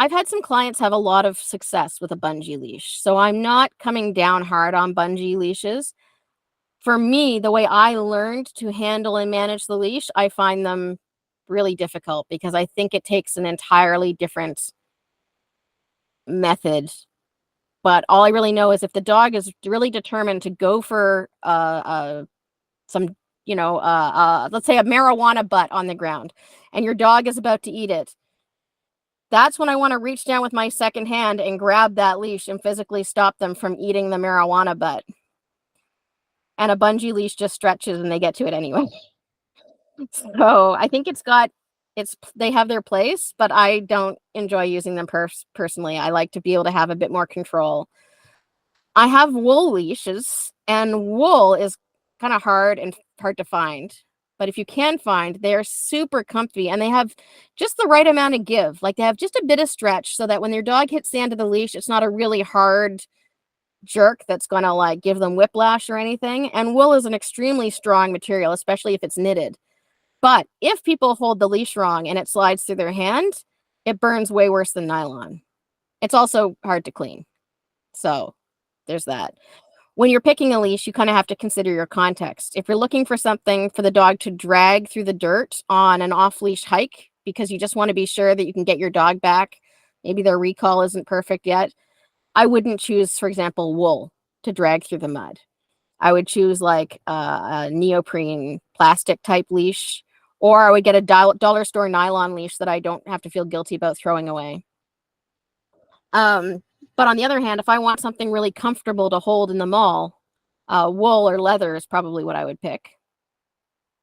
[SPEAKER 1] I've had some clients have a lot of success with a bungee leash, so I'm not coming down hard on bungee leashes. For me, the way I learned to handle and manage the leash, I find them really difficult because I think it takes an entirely different method. But all I really know is if the dog is really determined to go for some, let's say a marijuana butt on the ground, and your dog is about to eat it, that's when I want to reach down with my second hand and grab that leash and physically stop them from eating the marijuana butt. And a bungee leash just stretches and they get to it anyway. So I think they have their place, but I don't enjoy using them personally. I like to be able to have a bit more control. I have wool leashes, and wool is kind of hard to find. But if you can find, they're super comfy and they have just the right amount of give. Like they have just a bit of stretch so that when your dog hits the end of the leash, it's not a really hard jerk that's going to like give them whiplash or anything. And wool is an extremely strong material, especially if it's knitted. But if people hold the leash wrong and it slides through their hand, it burns way worse than nylon. It's also hard to clean. So there's that. When you're picking a leash, you kind of have to consider your context. If you're looking for something for the dog to drag through the dirt on an off-leash hike because you just want to be sure that you can get your dog back, maybe their recall isn't perfect yet, I wouldn't choose, for example, wool to drag through the mud. I would choose like a neoprene plastic type leash, or I would get a dollar store nylon leash that I don't have to feel guilty about throwing away. But on the other hand, if I want something really comfortable to hold in the mall, wool or leather is probably what I would pick.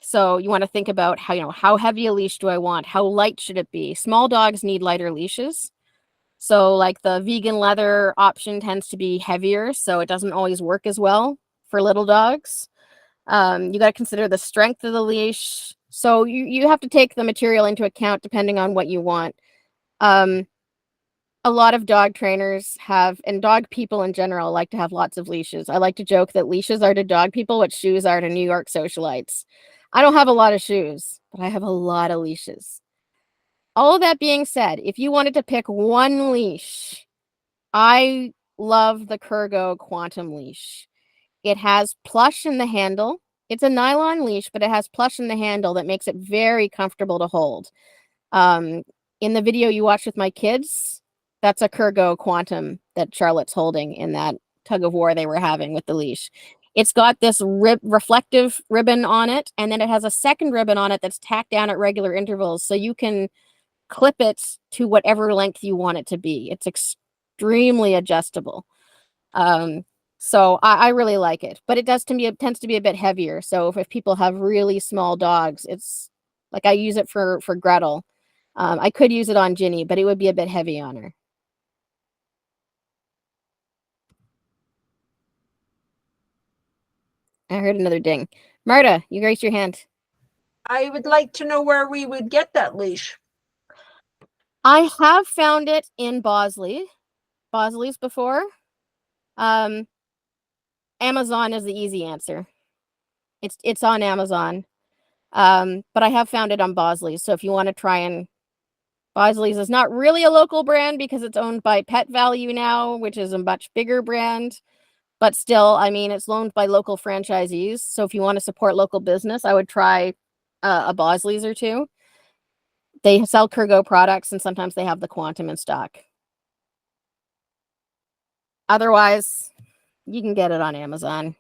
[SPEAKER 1] So you want to think about how heavy a leash do I want? How light should it be? Small dogs need lighter leashes. So like the vegan leather option tends to be heavier, so it doesn't always work as well for little dogs. You got to consider the strength of the leash. So you have to take the material into account depending on what you want. A lot of dog trainers and dog people in general like to have lots of leashes. I like to joke that leashes are to dog people what shoes are to New York socialites. I don't have a lot of shoes, but I have a lot of leashes. All of that being said, if you wanted to pick one leash, I love the Kurgo Quantum leash. It has plush in the handle. It's a nylon leash, but it has plush in the handle that makes it very comfortable to hold. In the video you watched with my kids, that's a Kurgo Quantum that Charlotte's holding in that tug of war they were having with the leash. It's got this reflective ribbon on it, and then it has a second ribbon on it that's tacked down at regular intervals, so you can clip it to whatever length you want it to be. It's extremely adjustable. So I really like it, but it tends to be a bit heavier. So if people have really small dogs, it's like I use it for Gretel. I could use it on Ginny, but it would be a bit heavy on her. I heard another ding. Marta, you raised your hand.
[SPEAKER 4] I would like to know where we would get that leash.
[SPEAKER 1] I have found it in Bosley's before. Amazon is the easy answer. It's on Amazon. But I have found it on Bosley's. So if you want to try and Bosley's is not really a local brand because it's owned by Pet Value now, which is a much bigger brand. But still, I mean, it's owned by local franchisees. So if you want to support local business, I would try a Bosley's or two. They sell Kurgo products, and sometimes they have the Quantum in stock. Otherwise, you can get it on Amazon.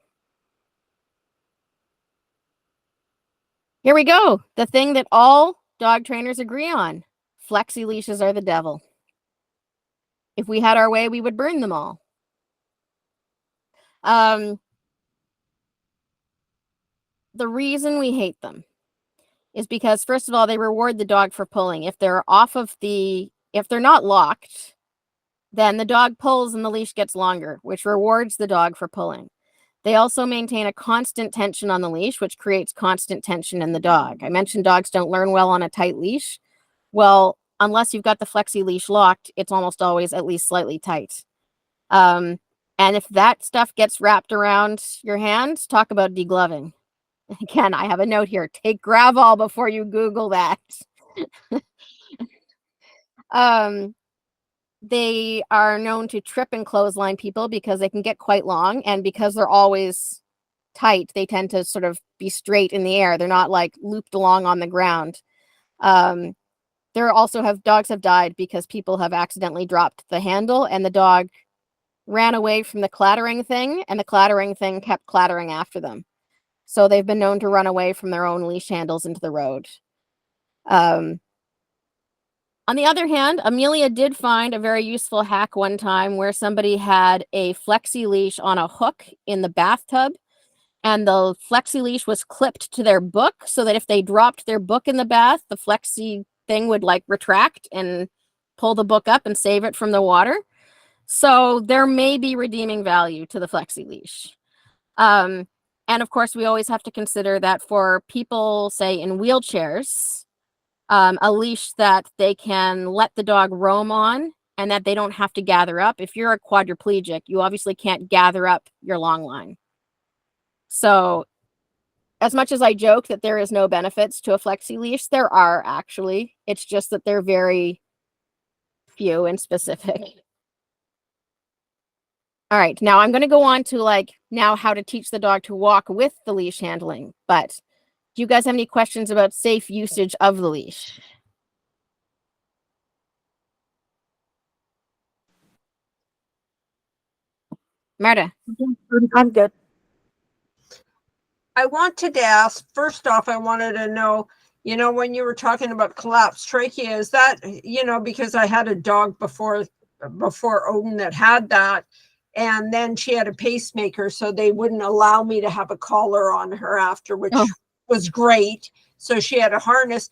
[SPEAKER 1] Here we go. The thing that all dog trainers agree on. Flexi leashes are the devil. If we had our way, we would burn them all. The reason we hate them is because, first of all, they reward the dog for pulling. If they're if they're not locked, then the dog pulls and the leash gets longer, which rewards the dog for pulling. They also maintain a constant tension on the leash, which creates constant tension in the dog. I mentioned dogs don't learn well on a tight leash. Well, unless you've got the flexi leash locked, it's almost always at least slightly tight. And if that stuff gets wrapped around your hand, talk about degloving. Again, I have a note here. Take Gravol before you Google that. They are known to trip and clothesline people because they can get quite long, and because they're always tight, they tend to sort of be straight in the air. They're not like looped along on the ground. There also dogs have died because people have accidentally dropped the handle and the dog ran away from the clattering thing, and the clattering thing kept clattering after them. So they've been known to run away from their own leash handles into the road. On the other hand, Amelia did find a very useful hack one time where somebody had a flexi leash on a hook in the bathtub, and the flexi leash was clipped to their book so that if they dropped their book in the bath, the flexi thing would like retract and pull the book up and save it from the water. So there may be redeeming value to the flexi leash. And of course, we always have to consider that for people, say, in wheelchairs, a leash that they can let the dog roam on and that they don't have to gather up. If you're a quadriplegic, you obviously can't gather up your long line. So as much as I joke that there is no benefits to a flexi leash, there are actually. It's just that they're very few and specific. All right, now I'm going to go on to now how to teach the dog to walk with the leash handling. But do you guys have any questions about safe usage of the leash? Marta.
[SPEAKER 5] I'm good.
[SPEAKER 4] I wanted to ask, first off, I wanted to know, when you were talking about collapsed trachea, is that, because I had a dog before Odin that had that, and then she had a pacemaker, so they wouldn't allow me to have a collar on her after, which was great. So she had a harness.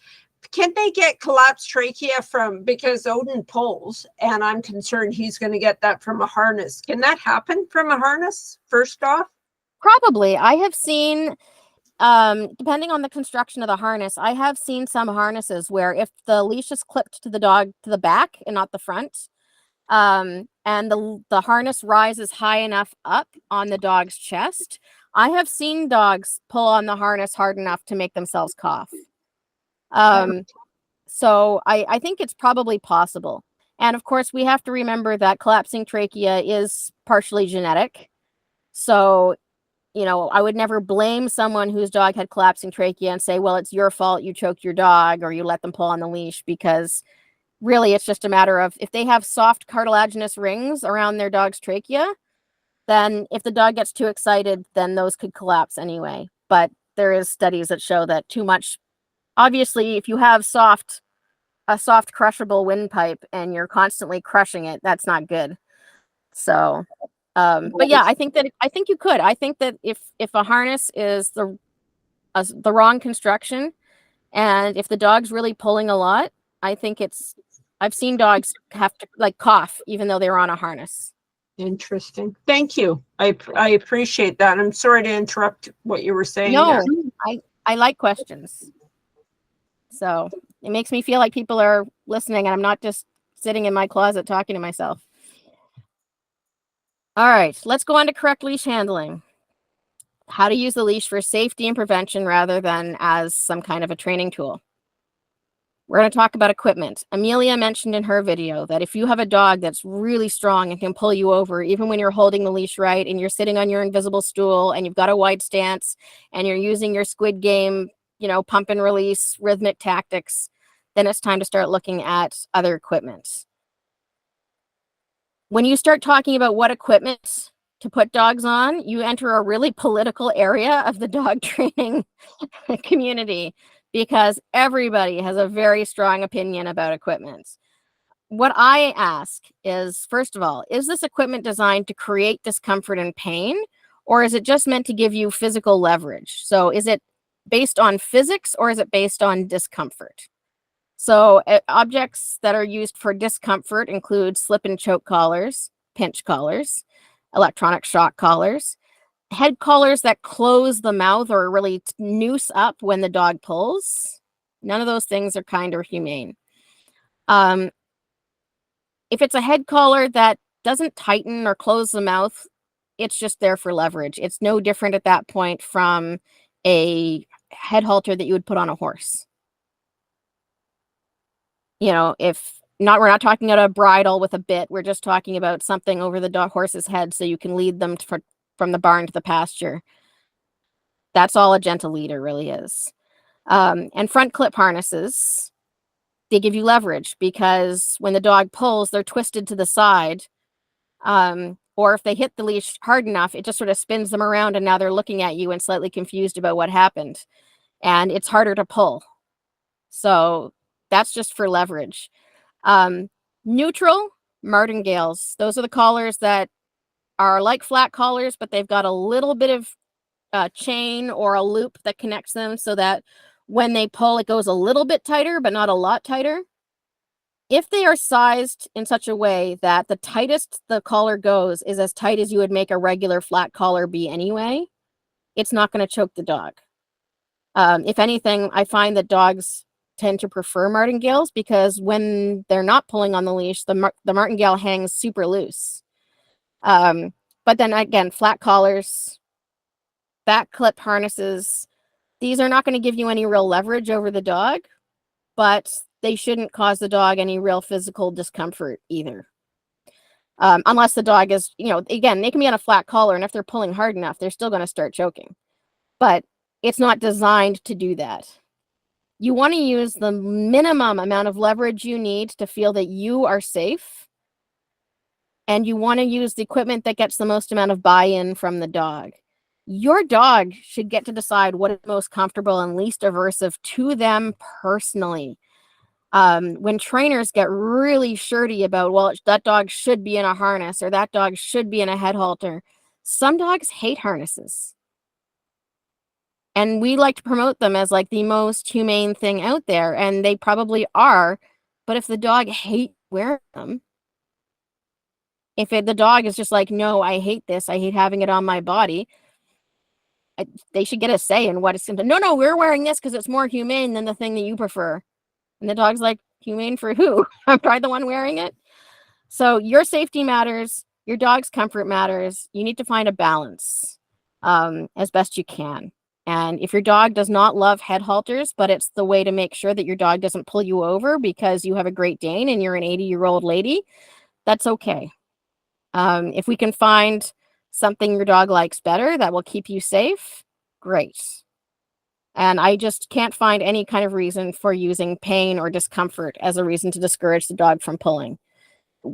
[SPEAKER 4] Can they get collapsed trachea because Odin pulls, and I'm concerned he's going to get that from a harness. Can that happen from a harness, first off?
[SPEAKER 1] Probably. I have seen, depending on the construction of the harness, I have seen some harnesses where if the leash is clipped to the dog to the back and not the front, and the harness rises high enough up on the dog's chest, I have seen dogs pull on the harness hard enough to make themselves cough. So I think it's probably possible. And of course, we have to remember that collapsing trachea is partially genetic. So, I would never blame someone whose dog had collapsing trachea and say, well, it's your fault, you choked your dog or you let them pull on the leash, because really it's just a matter of if they have soft cartilaginous rings around their dog's trachea, then if the dog gets too excited, then those could collapse anyway. But there is studies that show that too much, obviously, if you have a soft crushable windpipe and you're constantly crushing it, that's not good. So but yeah, I think you could. I think that if a harness is the wrong construction, and if the dog's really pulling a lot, I think I've seen dogs have to cough even though they're on a harness.
[SPEAKER 4] Interesting. Thank you. I appreciate that. I'm sorry to interrupt what you were saying.
[SPEAKER 1] No, I like questions. So it makes me feel like people are listening and I'm not just sitting in my closet talking to myself. All right, let's go on to correct leash handling. how to use the leash for safety and prevention rather than as some kind of a training tool. We're going to talk about equipment. Amelia mentioned in her video that if you have a dog that's really strong and can pull you over, even when you're holding the leash right and you're sitting on your invisible stool and you've got a wide stance and you're using your Squid Game, you know, pump and release rhythmic tactics, then it's time to start looking at other equipment. When you start talking about what equipment to put dogs on, you enter a really political area of the dog training community, because everybody has a very strong opinion about equipment. What I ask is, first of all, is this equipment designed to create discomfort and pain, or is it just meant to give you physical leverage? So is it based on physics or is it based on discomfort? So objects that are used for discomfort include slip and choke collars, pinch collars, electronic shock collars, head collars that close the mouth or really noose up when the dog pulls. None of those things are kind or humane. If it's a head collar that doesn't tighten or close the mouth, it's just there for leverage. It's no different at that point from a head halter that you would put on a horse. You know, we're not talking about a bridle with a bit. We're just talking about something over the horse's head so you can lead them from the barn to the pasture. That's all a gentle leader really is. And front clip harnesses, they give you leverage because when the dog pulls, they're twisted to the side. Or if they hit the leash hard enough, it just sort of spins them around and now they're looking at you and slightly confused about what happened. And it's harder to pull. So that's just for leverage. Neutral martingales. Those are the collars that are like flat collars, but they've got a little bit of chain or a loop that connects them so that when they pull, it goes a little bit tighter, but not a lot tighter. If they are sized in such a way that the tightest the collar goes is as tight as you would make a regular flat collar be anyway, it's not going to choke the dog. If anything, I find that dogs tend to prefer martingales because when they're not pulling on the leash, the martingale hangs super loose. But then again, flat collars, back clip harnesses, these are not going to give you any real leverage over the dog, but they shouldn't cause the dog any real physical discomfort either. Unless the dog is, you know, again, they can be on a flat collar, and if they're pulling hard enough, they're still going to start choking. But it's not designed to do that. You want to use the minimum amount of leverage you need to feel that you are safe. And you want to use the equipment that gets the most amount of buy-in from the dog. Your dog should get to decide what is most comfortable and least aversive to them personally. When trainers get really shirty about, well, that dog should be in a harness or that dog should be in a head halter, some dogs hate harnesses. And we like to promote them as like the most humane thing out there, and they probably are. But if the dog hates wearing them, the dog is just like, no, I hate this, I hate having it on my body, they should get a say in what it's going to. No, we're wearing this because it's more humane than the thing that you prefer. And the dog's like, humane for who? I'm probably the one wearing it. So your safety matters. Your dog's comfort matters. You need to find a balance as best you can. And if your dog does not love head halters, but it's the way to make sure that your dog doesn't pull you over because you have a Great Dane and you're an 80-year-old lady, that's okay. If we can find something your dog likes better that will keep you safe, great. And I just can't find any kind of reason for using pain or discomfort as a reason to discourage the dog from pulling.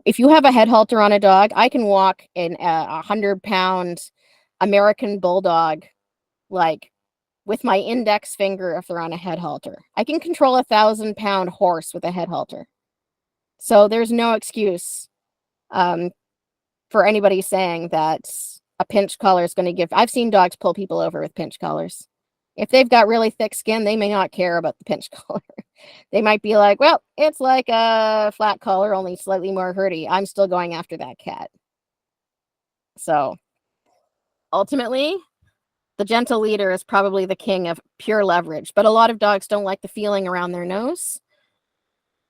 [SPEAKER 1] If you have a head halter on a dog, I can walk in a 100-pound American bulldog, like with my index finger if they're on a head halter. I can control a 1,000-pound horse with a head halter. So there's no excuse for anybody saying that a pinch collar is going to give. I've seen dogs pull people over with pinch collars. If they've got really thick skin, they may not care about the pinch collar. They might be like, well, it's like a flat collar, only slightly more hurty. I'm still going after that cat. So ultimately, the gentle leader is probably the king of pure leverage, but a lot of dogs don't like the feeling around their nose.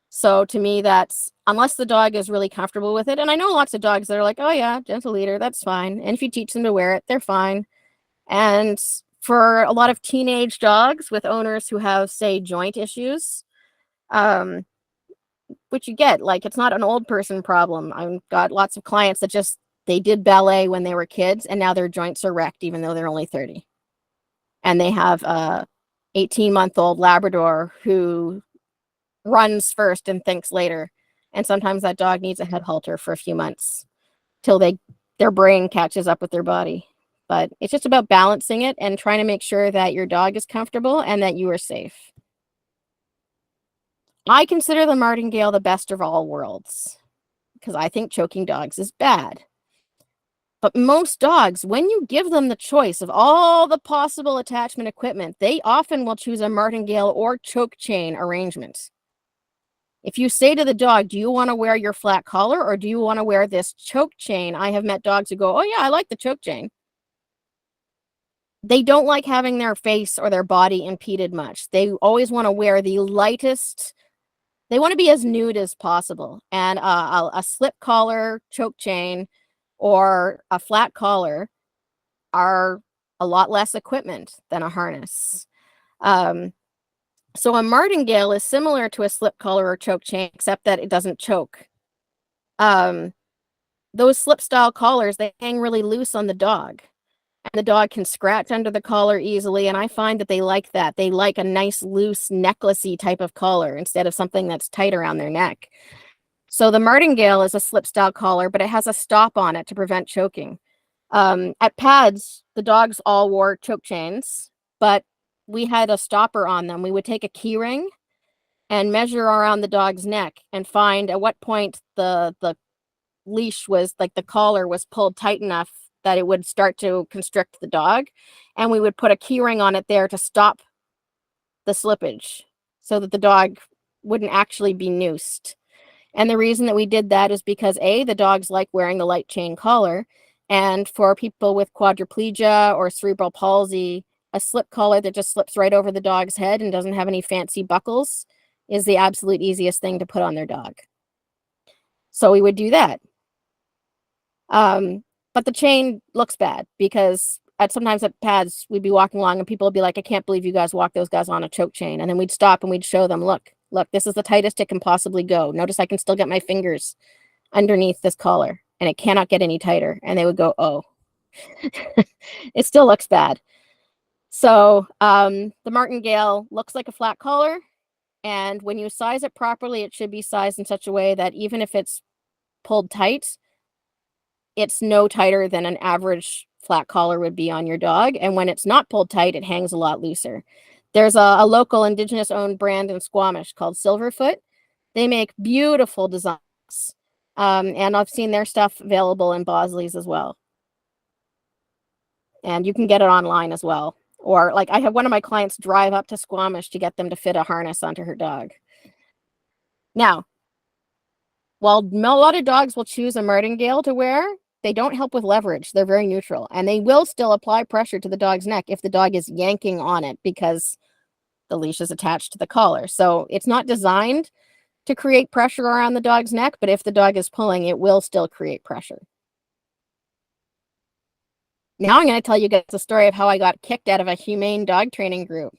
[SPEAKER 1] So to me, that's, unless the dog is really comfortable with it. And I know lots of dogs that are like, oh yeah, gentle leader, that's fine. And if you teach them to wear it, they're fine. And for a lot of teenage dogs with owners who have, say, joint issues, which you get, like, it's not an old person problem. I've got lots of clients that just, they did ballet when they were kids and now their joints are wrecked even though they're only 30. And they have a 18-month-old Labrador who runs first and thinks later. And sometimes that dog needs a head halter for a few months till their brain catches up with their body. But it's just about balancing it and trying to make sure that your dog is comfortable and that you are safe. I consider the Martingale the best of all worlds because I think choking dogs is bad. But most dogs, when you give them the choice of all the possible attachment equipment, they often will choose a Martingale or choke chain arrangement. If you say to the dog, do you want to wear your flat collar or do you want to wear this choke chain? I have met dogs who go, oh yeah, I like the choke chain. They don't like having their face or their body impeded much. They always want to wear the lightest. They want to be as nude as possible. And a slip collar, choke chain, or a flat collar are a lot less equipment than a harness. So a martingale is similar to a slip collar or choke chain, except that it doesn't choke. Those slip style collars, they hang really loose on the dog. And the dog can scratch under the collar easily. And I find that they like that. They like a nice, loose, necklacey type of collar instead of something that's tight around their neck. So the martingale is a slip style collar, but it has a stop on it to prevent choking. At pads, the dogs all wore choke chains, but we had a stopper on them. We would take a key ring and measure around the dog's neck and find at what point the leash was, like the collar was pulled tight enough that it would start to constrict the dog. And we would put a key ring on it there to stop the slippage so that the dog wouldn't actually be noosed. And the reason that we did that is because A, the dogs like wearing the light chain collar. And for people with quadriplegia or cerebral palsy, a slip collar that just slips right over the dog's head and doesn't have any fancy buckles is the absolute easiest thing to put on their dog. So we would do that. But the chain looks bad because sometimes at pads, we'd be walking along and people would be like, I can't believe you guys walk those guys on a choke chain. And then we'd stop and we'd show them, look, this is the tightest it can possibly go. Notice I can still get my fingers underneath this collar and it cannot get any tighter. And they would go, oh, it still looks bad. So the martingale looks like a flat collar. And when you size it properly, it should be sized in such a way that even if it's pulled tight, it's no tighter than an average flat collar would be on your dog. And when it's not pulled tight, it hangs a lot looser. There's a local indigenous owned brand in Squamish called Silverfoot. They make beautiful designs. And I've seen their stuff available in Bosley's as well. And you can get it online as well. Or like I have one of my clients drive up to Squamish to get them to fit a harness onto her dog. Now, while a lot of dogs will choose a martingale to wear, they don't help with leverage. They're very neutral. And they will still apply pressure to the dog's neck if the dog is yanking on it because the leash is attached to the collar. So it's not designed to create pressure around the dog's neck, but if the dog is pulling, it will still create pressure. Now I'm going to tell you guys the story of how I got kicked out of a humane dog training group.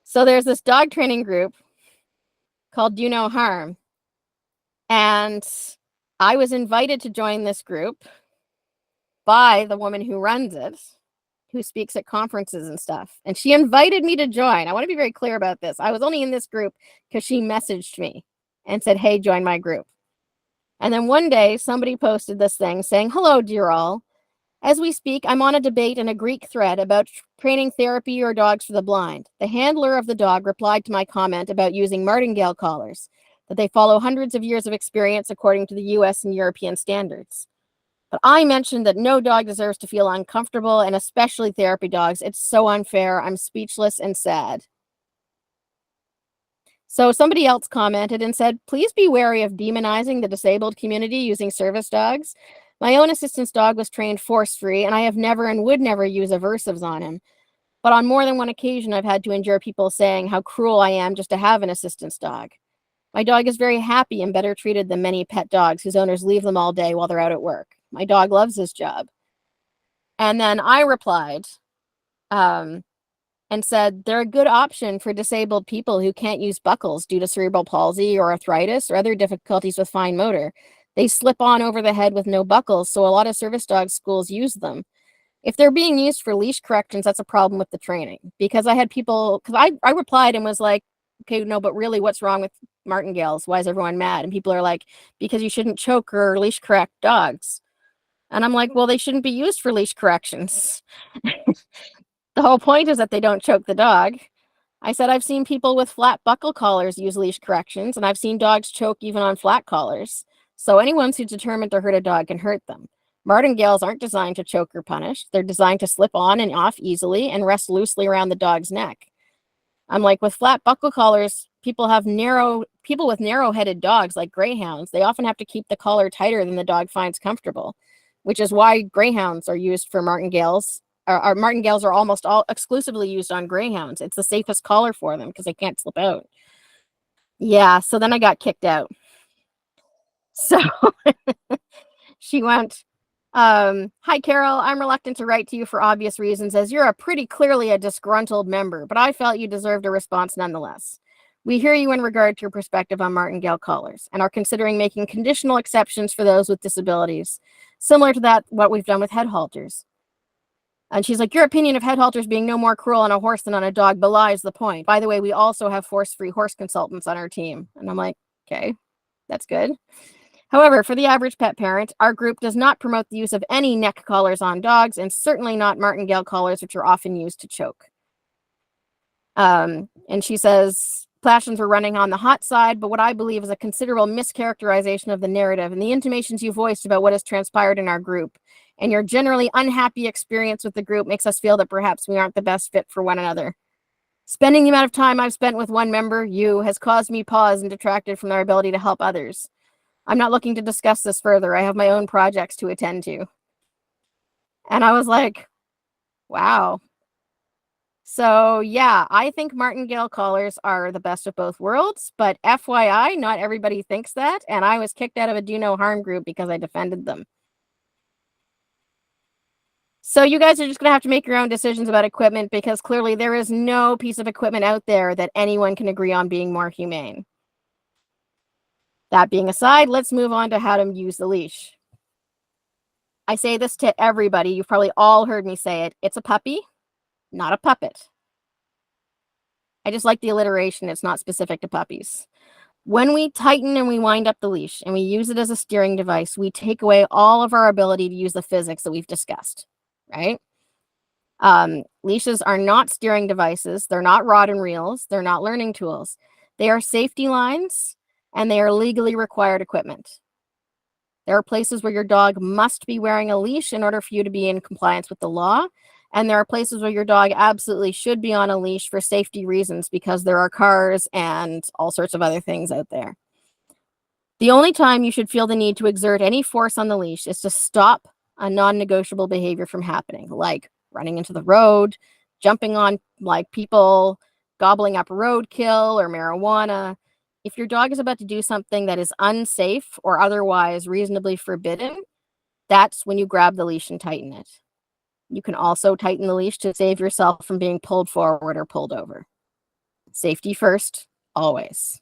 [SPEAKER 1] So there's this dog training group called Do No Harm. And I was invited to join this group by the woman who runs it, who speaks at conferences and stuff. And she invited me to join. I want to be very clear about this. I was only in this group because she messaged me and said, hey, join my group. And then one day somebody posted this thing saying, hello, dear all. As we speak, I'm on a debate in a Greek thread about training therapy or dogs for the blind. The handler of the dog replied to my comment about using martingale collars, that they follow hundreds of years of experience according to the US and European standards. But I mentioned that no dog deserves to feel uncomfortable, and especially therapy dogs. It's so unfair. I'm speechless and sad. So somebody else commented and said, please be wary of demonizing the disabled community using service dogs. My own assistance dog was trained force-free, and I have never and would never use aversives on him. But on more than one occasion, I've had to endure people saying how cruel I am just to have an assistance dog. My dog is very happy and better treated than many pet dogs whose owners leave them all day while they're out at work. My dog loves his job. And then I replied and said, they're a good option for disabled people who can't use buckles due to cerebral palsy or arthritis or other difficulties with fine motor. They slip on over the head with no buckles, so a lot of service dog schools use them. If they're being used for leash corrections, that's a problem with the training. Because I had people, because I replied and was like, okay, no, but really, what's wrong with martingales? Why is everyone mad? And people are like, because you shouldn't choke or leash correct dogs. And I'm like, well, they shouldn't be used for leash corrections. The whole point is that they don't choke the dog. I said, I've seen people with flat buckle collars use leash corrections, and I've seen dogs choke even on flat collars. So anyone who's determined to hurt a dog can hurt them. Martingales aren't designed to choke or punish. They're designed to slip on and off easily and rest loosely around the dog's neck. I'm like, with flat buckle collars, people with narrow-headed dogs like greyhounds, they often have to keep the collar tighter than the dog finds comfortable, which is why greyhounds are used for martingales. Our martingales are almost all exclusively used on greyhounds. It's the safest collar for them because they can't slip out. Yeah, so then I got kicked out. So she went, hi, Carol. I'm reluctant to write to you for obvious reasons, as you're pretty clearly a disgruntled member, but I felt you deserved a response nonetheless. We hear you in regard to your perspective on martingale collars and are considering making conditional exceptions for those with disabilities, similar to what we've done with head halters. And she's like, your opinion of head halters being no more cruel on a horse than on a dog belies the point. By the way, we also have force-free horse consultants on our team. And I'm like, okay, that's good. However, for the average pet parent, our group does not promote the use of any neck collars on dogs, and certainly not martingale collars, which are often used to choke. And she says, passions were running on the hot side, but what I believe is a considerable mischaracterization of the narrative and the intimations you voiced about what has transpired in our group. And your generally unhappy experience with the group makes us feel that perhaps we aren't the best fit for one another. Spending the amount of time I've spent with one member, you, has caused me pause and detracted from our ability to help others. I'm not looking to discuss this further. I have my own projects to attend to. And I was like, wow. So yeah, I think martingale collars are the best of both worlds, but FYI, not everybody thinks that. And I was kicked out of a do no harm group because I defended them. So you guys are just going to have to make your own decisions about equipment, because clearly there is no piece of equipment out there that anyone can agree on being more humane. That being aside, let's move on to how to use the leash. I say this to everybody. You've probably all heard me say it. It's a puppy, not a puppet. I just like the alliteration. It's not specific to puppies. When we tighten and we wind up the leash and we use it as a steering device, we take away all of our ability to use the physics that we've discussed, right? Leashes are not steering devices. They're not rod and reels. They're not learning tools. They are safety lines, and they are legally required equipment. There are places where your dog must be wearing a leash in order for you to be in compliance with the law. And there are places where your dog absolutely should be on a leash for safety reasons, because there are cars and all sorts of other things out there. The only time you should feel the need to exert any force on the leash is to stop a non-negotiable behavior from happening, like running into the road, jumping on like people, gobbling up roadkill or marijuana. If your dog is about to do something that is unsafe or otherwise reasonably forbidden, that's when you grab the leash and tighten it. You can also tighten the leash to save yourself from being pulled forward or pulled over. Safety first, always.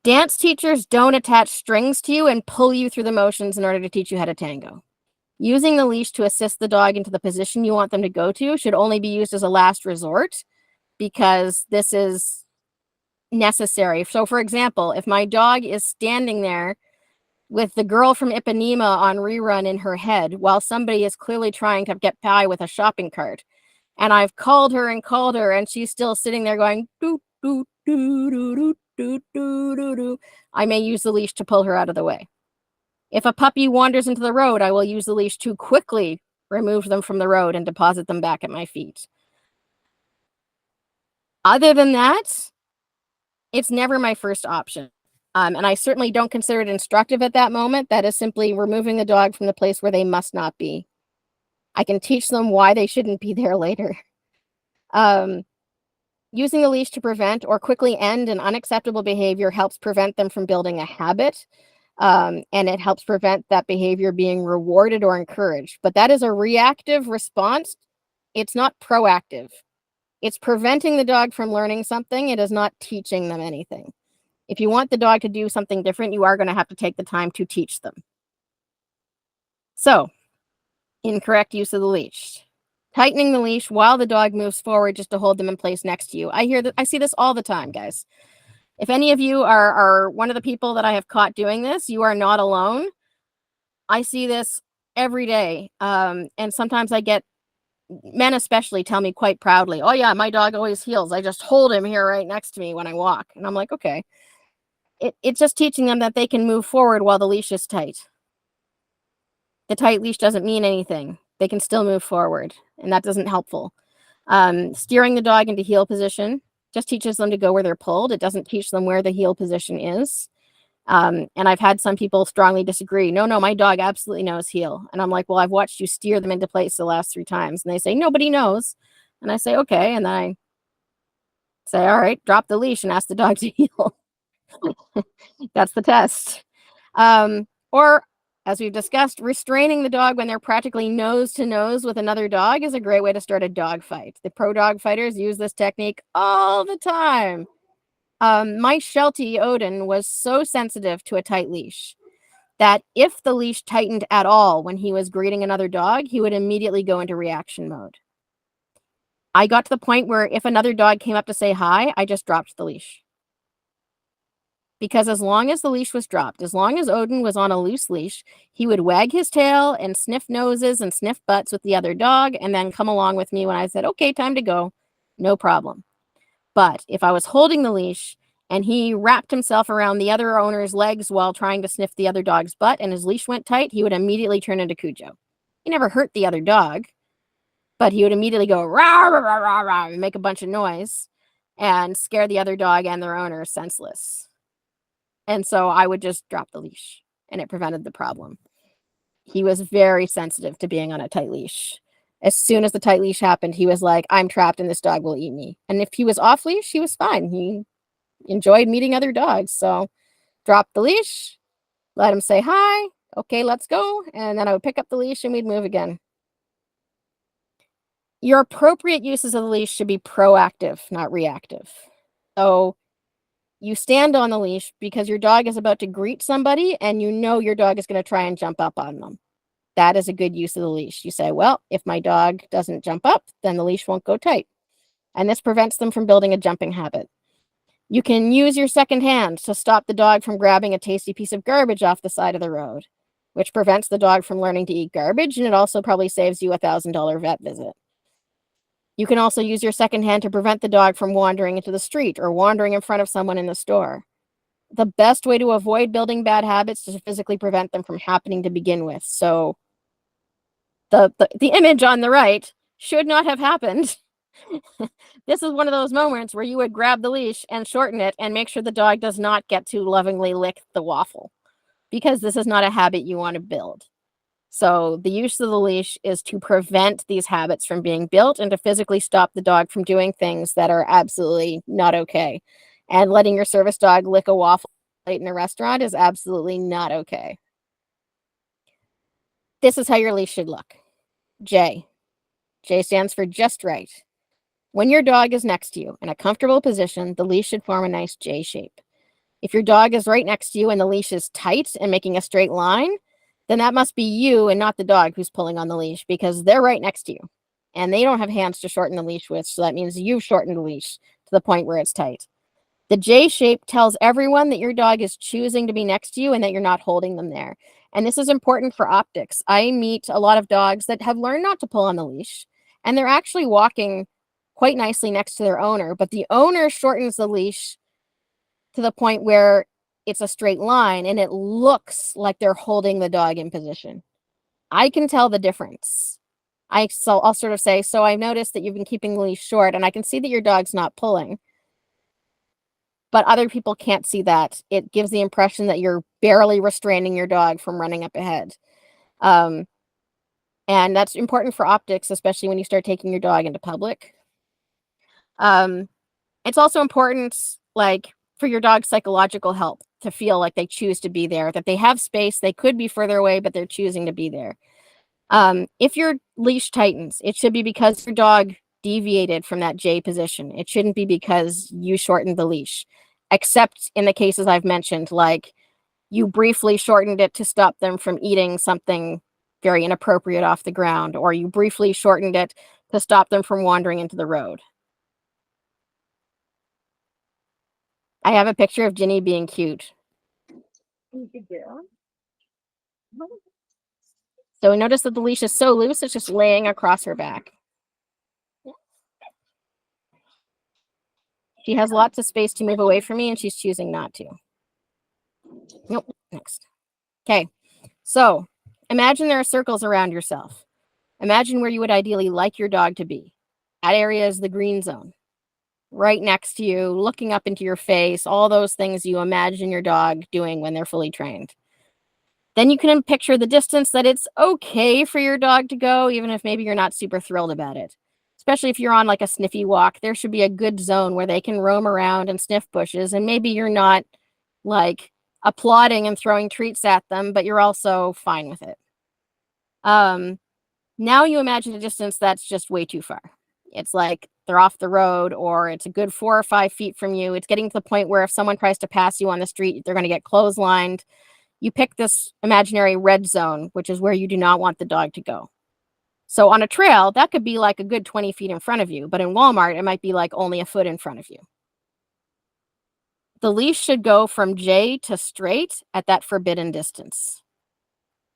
[SPEAKER 1] Dance teachers don't attach strings to you and pull you through the motions in order to teach you how to tango. Using the leash to assist the dog into the position you want them to go to should only be used as a last resort, because this is necessary. So for example, if my dog is standing there with the girl from Ipanema on rerun in her head while somebody is clearly trying to get by with a shopping cart, and I've called her and she's still sitting there going doo doo doo doo doo doo doo doo doo, I may use the leash to pull her out of the way. If a puppy wanders into the road, I will use the leash to quickly remove them from the road and deposit them back at my feet. Other than that, it's never my first option. And I certainly don't consider it instructive at that moment. That is simply removing the dog from the place where they must not be. I can teach them why they shouldn't be there later. Using the leash to prevent or quickly end an unacceptable behavior helps prevent them from building a habit. And it helps prevent that behavior being rewarded or encouraged. But that is a reactive response. It's not proactive. It's preventing the dog from learning something. It is not teaching them anything. If you want the dog to do something different, you are going to have to take the time to teach them. So, incorrect use of the leash. Tightening the leash while the dog moves forward just to hold them in place next to you. I see this all the time, guys. If any of you are one of the people that I have caught doing this, you are not alone. I see this every day. And sometimes I get men especially tell me quite proudly, oh yeah, my dog always heels. I just hold him here right next to me when I walk. And I'm like, okay. It's just teaching them that they can move forward while the leash is tight. The tight leash doesn't mean anything. They can still move forward, and that isn't helpful. Steering the dog into heel position just teaches them to go where they're pulled. It doesn't teach them where the heel position is. And I've had some people strongly disagree. No, my dog absolutely knows heel. And I'm like, well, I've watched you steer them into place the last 3 times. And they say, nobody knows. And I say, okay. And then I say, all right, drop the leash and ask the dog to heel. That's the test. Or, as we've discussed, restraining the dog when they're practically nose to nose with another dog is a great way to start a dog fight. The pro dog fighters use this technique all the time. My Sheltie Odin was so sensitive to a tight leash that if the leash tightened at all when he was greeting another dog, he would immediately go into reaction mode. I got to the point where if another dog came up to say hi, I just dropped the leash. Because as long as the leash was dropped, as long as Odin was on a loose leash, he would wag his tail and sniff noses and sniff butts with the other dog and then come along with me when I said, okay, time to go. No problem. But if I was holding the leash and he wrapped himself around the other owner's legs while trying to sniff the other dog's butt and his leash went tight, he would immediately turn into Cujo. He never hurt the other dog, but he would immediately go rah, rah, rah, rah, rah, and make a bunch of noise and scare the other dog and their owner senseless. And so I would just drop the leash and it prevented the problem. He was very sensitive to being on a tight leash. As soon as the tight leash happened, he was like, I'm trapped and this dog will eat me. And if he was off leash, he was fine. He enjoyed meeting other dogs. So drop the leash, let him say hi. Okay, let's go. And then I would pick up the leash and we'd move again. Your appropriate uses of the leash should be proactive, not reactive. So you stand on the leash because your dog is about to greet somebody and you know your dog is going to try and jump up on them. That is a good use of the leash. You say, well, if my dog doesn't jump up, then the leash won't go tight. And this prevents them from building a jumping habit. You can use your second hand to stop the dog from grabbing a tasty piece of garbage off the side of the road, which prevents the dog from learning to eat garbage, and it also probably saves you a $1,000 vet visit. You can also use your second hand to prevent the dog from wandering into the street or wandering in front of someone in the store. The best way to avoid building bad habits is to physically prevent them from happening to begin with. So the image on the right should not have happened. This is one of those moments where you would grab the leash and shorten it and make sure the dog does not get to lovingly lick the waffle, because this is not a habit you want to build. So the use of the leash is to prevent these habits from being built and to physically stop the dog from doing things that are absolutely not okay. And letting your service dog lick a waffle plate in a restaurant is absolutely not okay. This is how your leash should look. J. J stands for just right. When your dog is next to you in a comfortable position, the leash should form a nice J shape. If your dog is right next to you and the leash is tight and making a straight line, then that must be you and not the dog who's pulling on the leash, because they're right next to you and they don't have hands to shorten the leash with. So that means you've shortened the leash to the point where it's tight. The J shape tells everyone that your dog is choosing to be next to you and that you're not holding them there. And this is important for optics. I meet a lot of dogs that have learned not to pull on the leash and they're actually walking quite nicely next to their owner, but the owner shortens the leash to the point where it's a straight line and it looks like they're holding the dog in position. I can tell the difference. I'll sort of say, so I've noticed that you've been keeping the leash short and I can see that your dog's not pulling. But other people can't see that. It gives the impression that you're barely restraining your dog from running up ahead. And that's important for optics, especially when you start taking your dog into public. It's also important, like, for your dog's psychological health. to feel like they choose to be there, that they have space. They could be further away, but they're choosing to be there. If your leash tightens, it should be because your dog deviated from that J position. It shouldn't be because you shortened the leash, except in the cases I've mentioned, like you briefly shortened it to stop them from eating something very inappropriate off the ground, or you briefly shortened it to stop them from wandering into the road. I have a picture of Ginny being cute. So notice that the leash is so loose, it's just laying across her back. She has lots of space to move away from me, and she's choosing not to. Nope, next. Okay, so imagine there are circles around yourself. Imagine where you would ideally like your dog to be. That area is the green zone. Right next to you, looking up into your face, all those things you imagine your dog doing when they're fully trained. Then you can picture the distance that it's okay for your dog to go, even if maybe you're not super thrilled about it. Especially if you're on like a sniffy walk, there should be a good zone where they can roam around and sniff bushes. And maybe you're not like applauding and throwing treats at them, but you're also fine with it. Now you imagine a distance that's just way too far. It's like they're off the road, or it's a good 4 or 5 feet from you. It's getting to the point where if someone tries to pass you on the street, they're going to get clotheslined. You pick this imaginary red zone, which is where you do not want the dog to go. So on a trail, that could be like a good 20 feet in front of you, but in Walmart, it might be like only a foot in front of you. The leash should go from J to straight at that forbidden distance.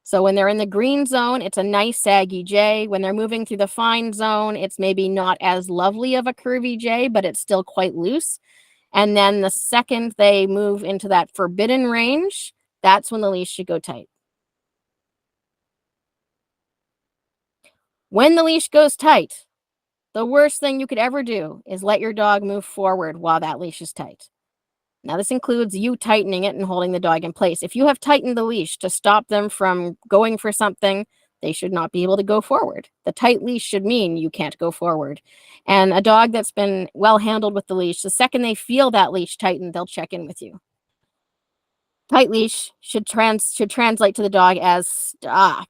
[SPEAKER 1] So when they're in the green zone, it's a nice saggy J. When they're moving through the fine zone, it's maybe not as lovely of a curvy J, but it's still quite loose. And then the second they move into that forbidden range, that's when the leash should go tight. When the leash goes tight, the worst thing you could ever do is let your dog move forward while that leash is tight. Now, this includes you tightening it and holding the dog in place. If you have tightened the leash to stop them from going for something, they should not be able to go forward. The tight leash should mean you can't go forward. And a dog that's been well handled with the leash, the second they feel that leash tighten, they'll check in with you. Tight leash should translate to the dog as stop.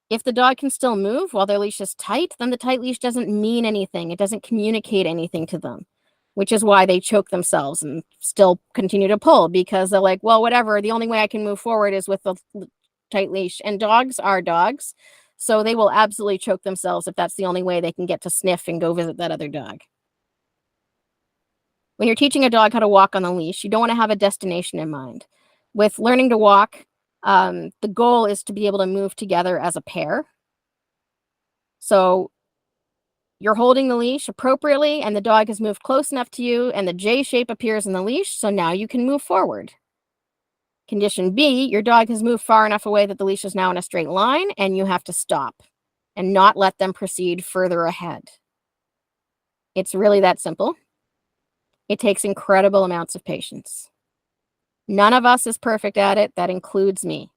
[SPEAKER 1] If the dog can still move while their leash is tight, then the tight leash doesn't mean anything. It doesn't communicate anything to them, which is why they choke themselves and still continue to pull, because they're like, well, whatever, the only way I can move forward is with the tight leash. And dogs are dogs, so they will absolutely choke themselves if that's the only way they can get to sniff and go visit that other dog. When you're teaching a dog how to walk on the leash, you don't want to have a destination in mind. With learning to walk, the goal is to be able to move together as a pair. So you're holding the leash appropriately, and the dog has moved close enough to you, and the J shape appears in the leash, so now you can move forward. Condition B, your dog has moved far enough away that the leash is now in a straight line, and you have to stop and not let them proceed further ahead. It's really that simple. It takes incredible amounts of patience. None of us is perfect at it. That includes me.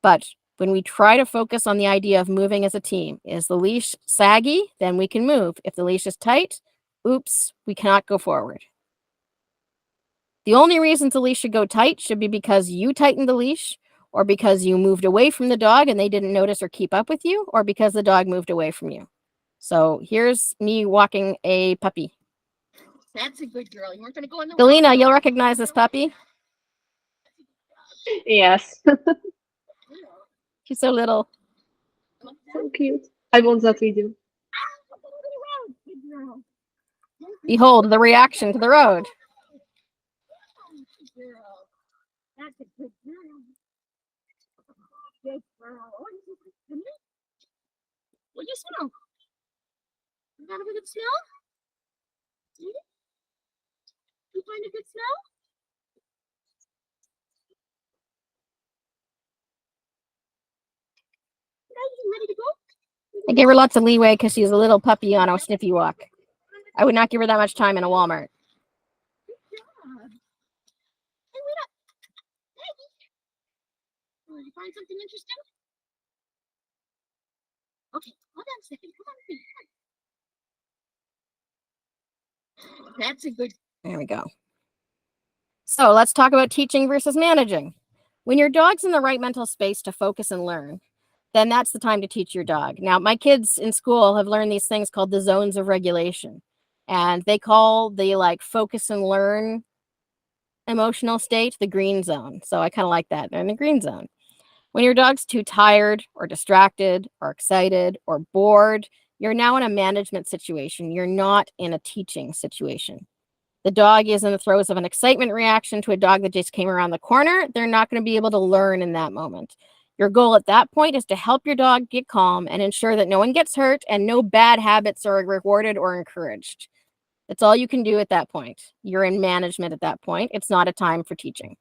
[SPEAKER 1] But when we try to focus on the idea of moving as a team, is the leash saggy? Then we can move. If the leash is tight, oops, we cannot go forward. The only reason the leash should go tight should be because you tightened the leash, or because you moved away from the dog and they didn't notice or keep up with you, or because the dog moved away from you. So here's me walking a puppy. That's a good girl. You weren't going to go in the Galena, you'll recognize this puppy.
[SPEAKER 8] Yes.
[SPEAKER 1] She's so little.
[SPEAKER 8] So cute. I want that video.
[SPEAKER 1] Behold the reaction to the road. That's a good girl. Good girl. What do you smell? You got a good smell? You find a good smell? You ready to go? I gave her lots of leeway because she's a little puppy on a sniffy walk. I would not give her that much time in a Walmart. Good job. Hey, wait up. Hey. Did you find something interesting? Okay, hold on a second. Come on. That's a good. There we go. So let's talk about teaching versus managing. When your dog's in the right mental space to focus and learn, then that's the time to teach your dog. Now, my kids in school have learned these things called the zones of regulation. And they call the like focus and learn emotional state the green zone. So I kind of like that. They're in the green zone. When your dog's too tired or distracted or excited or bored, you're now in a management situation. You're not in a teaching situation. The dog is in the throes of an excitement reaction to a dog that just came around the corner. They're not going to be able to learn in that moment. Your goal at that point is to help your dog get calm and ensure that no one gets hurt and no bad habits are rewarded or encouraged. That's all you can do at that point. You're in management at that point. It's not a time for teaching.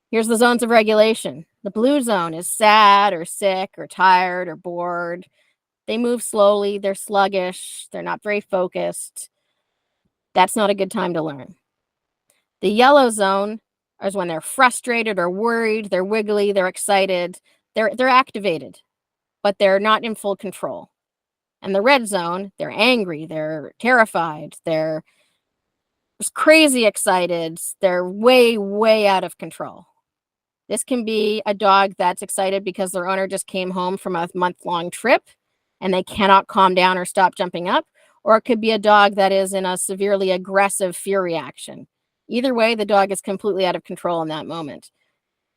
[SPEAKER 1] Here's the zones of regulation. The blue zone is sad or sick or tired or bored. They move slowly. They're sluggish. They're not very focused. That's not a good time to learn. The yellow zone is when they're frustrated or worried. They're wiggly. They're excited. They're activated, but they're not in full control. And the red zone, they're angry. They're terrified. They're crazy excited. They're way, way out of control. This can be a dog that's excited because their owner just came home from a month-long trip and they cannot calm down or stop jumping up. Or it could be a dog that is in a severely aggressive fear reaction. Either way, the dog is completely out of control in that moment.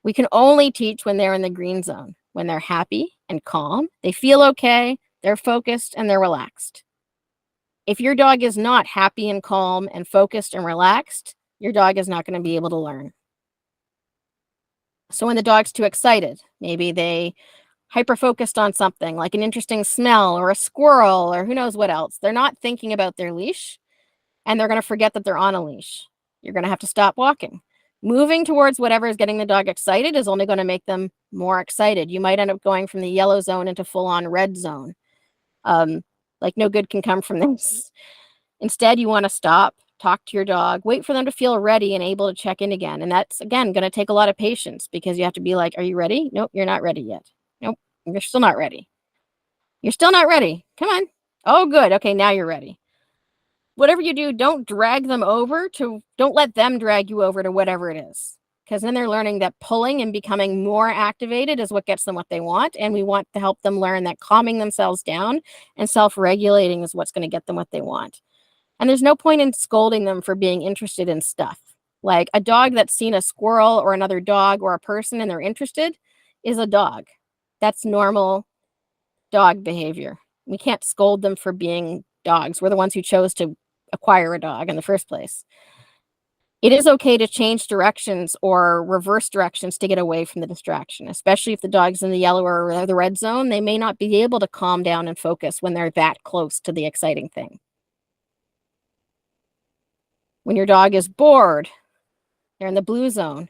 [SPEAKER 1] We can only teach when they're in the green zone, when they're happy and calm, they feel okay, they're focused, and they're relaxed. If your dog is not happy and calm and focused and relaxed, your dog is not going to be able to learn. So when the dog's too excited, maybe they hyper-focused on something like an interesting smell or a squirrel or who knows what else. They're not thinking about their leash and they're going to forget that they're on a leash. You're going to have to stop walking. Moving towards whatever is getting the dog excited is only going to make them more excited. You might end up going from the yellow zone into full-on red zone. Like no good can come from this. Instead, you want to stop, talk to your dog, wait for them to feel ready and able to check in again. And that's, again, going to take a lot of patience because you have to be like, are you ready? Nope, you're not ready yet. Nope, you're still not ready. You're still not ready. Come on. Oh, good. Okay, now you're ready. Whatever you do, don't drag them over don't let them drag you over to whatever it is. Because then they're learning that pulling and becoming more activated is what gets them what they want. And we want to help them learn that calming themselves down and self-regulating is what's going to get them what they want. And there's no point in scolding them for being interested in stuff. Like a dog that's seen a squirrel or another dog or a person and they're interested is a dog. That's normal dog behavior. We can't scold them for being dogs. We're the ones who chose to acquire a dog in the first place. It is okay to change directions or reverse directions to get away from the distraction, especially if the dog's in the yellow or the red zone. They may not be able to calm down and focus when they're that close to the exciting thing. When your dog is bored, they're in the blue zone.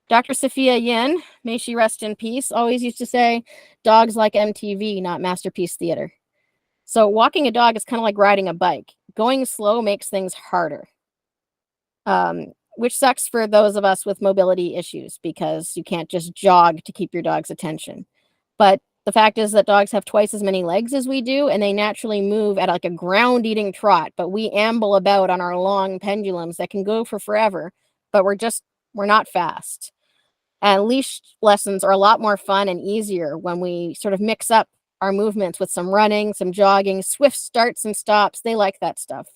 [SPEAKER 1] Dr. Sophia Yin, may she rest in peace, always used to say, dogs like MTV, not Masterpiece Theater. So walking a dog is kind of like riding a bike. Going slow makes things harder, which sucks for those of us with mobility issues because you can't just jog to keep your dog's attention. But the fact is that dogs have twice as many legs as we do, and they naturally move at like a ground-eating trot, but we amble about on our long pendulums that can go for forever, but we're not fast. And leash lessons are a lot more fun and easier when we sort of mix up our movements with some running, some jogging, swift starts and stops. They like that stuff.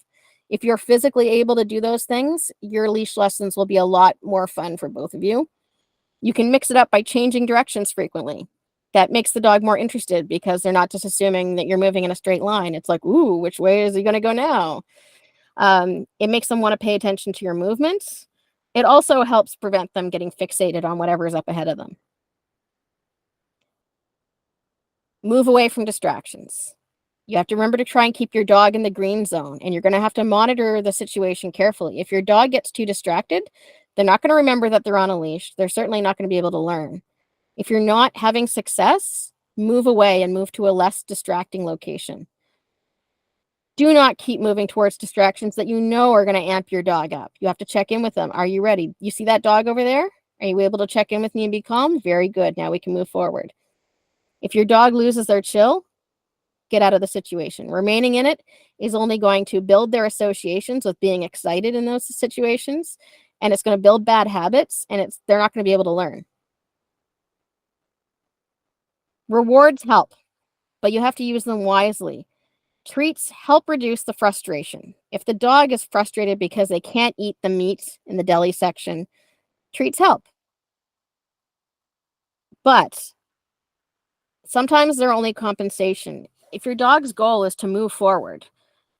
[SPEAKER 1] If you're physically able to do those things, your leash lessons will be a lot more fun for both of you. You can mix it up by changing directions frequently. That makes the dog more interested because they're not just assuming that you're moving in a straight line. It's like, ooh, which way is he going to go now? It makes them want to pay attention to your movements. It also helps prevent them getting fixated on whatever is up ahead of them. Move away from distractions. You have to remember to try and keep your dog in the green zone, and you're going to have to monitor the situation carefully. If your dog gets too distracted, they're not going to remember that they're on a leash. They're certainly not going to be able to learn. If you're not having success, move away and move to a less distracting location. Do not keep moving towards distractions that you know are going to amp your dog up. You have to check in with them. Are you ready? You see that dog over there? Are you able to check in with me and be calm? Very good. Now we can move forward. If your dog loses their chill, get out of the situation. Remaining in it is only going to build their associations with being excited in those situations and it's going to build bad habits, and they're not going to be able to learn. Rewards help, but you have to use them wisely. Treats help reduce the frustration. If the dog is frustrated because they can't eat the meat in the deli section, treats help. But sometimes they're only compensation. If your dog's goal is to move forward,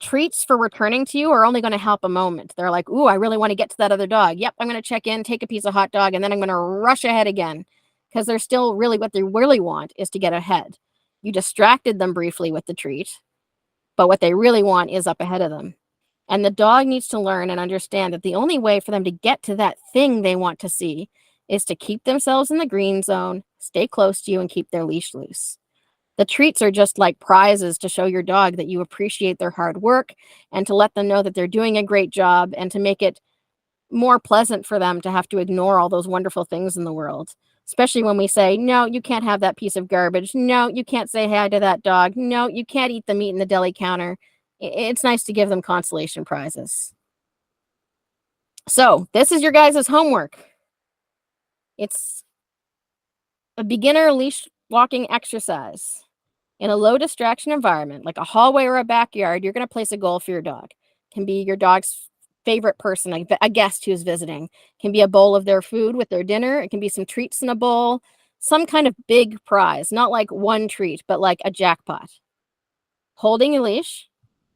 [SPEAKER 1] treats for returning to you are only going to help a moment. They're like, ooh, I really want to get to that other dog. Yep, I'm going to check in, take a piece of hot dog, and then I'm going to rush ahead again. Because they're still really, what they really want is to get ahead. You distracted them briefly with the treat, but what they really want is up ahead of them. And the dog needs to learn and understand that the only way for them to get to that thing they want to see is to keep themselves in the green zone, stay close to you, and keep their leash loose. The treats are just like prizes to show your dog that you appreciate their hard work and to let them know that they're doing a great job and to make it more pleasant for them to have to ignore all those wonderful things in the world. Especially when we say, no, you can't have that piece of garbage. No, you can't say hi to that dog. No, you can't eat the meat in the deli counter. It's nice to give them consolation prizes. So this is your guys' homework. It's a beginner leash walking exercise. In a low distraction environment, like a hallway or a backyard, you're going to place a goal for your dog. It can be your dog's favorite person, a guest who's visiting. It can be a bowl of their food with their dinner. It can be some treats in a bowl, some kind of big prize, not like one treat, but like a jackpot. Holding a leash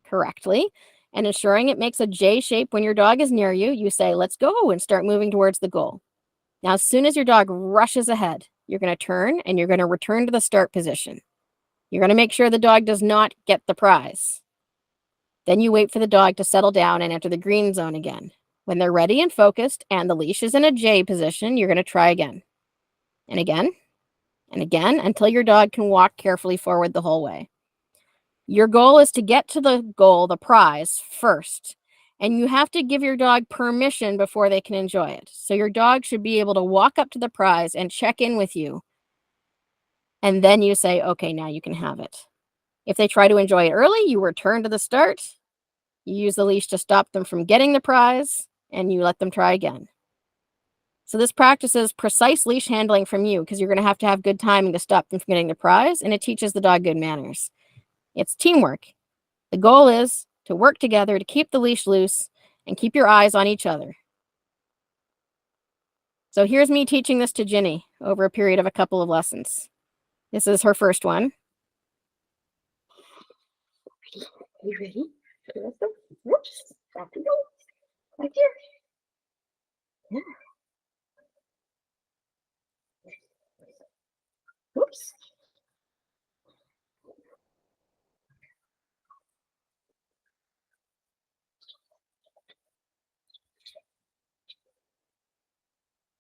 [SPEAKER 1] correctly and ensuring it makes a J shape when your dog is near you, you say, let's go, and start moving towards the goal. Now, as soon as your dog rushes ahead, you're going to turn and you're going to return to the start position. You're going to make sure the dog does not get the prize. Then you wait for the dog to settle down and enter the green zone again. When they're ready and focused and the leash is in a J position, you're going to try again and again and again until your dog can walk carefully forward the whole way. Your goal is to get to the goal, the prize, first. And you have to give your dog permission before they can enjoy it. So your dog should be able to walk up to the prize and check in with you. And then you say, okay, now you can have it. If they try to enjoy it early, you return to the start. You use the leash to stop them from getting the prize, and you let them try again. So this practices precise leash handling from you because you're going to have good timing to stop them from getting the prize, and it teaches the dog good manners. It's teamwork. The goal is to work together to keep the leash loose and keep your eyes on each other. So here's me teaching this to Ginny over a period of a couple of lessons. This is her first one.
[SPEAKER 9] Are you ready? Whoops, back we go. Right here. Yeah. Whoops.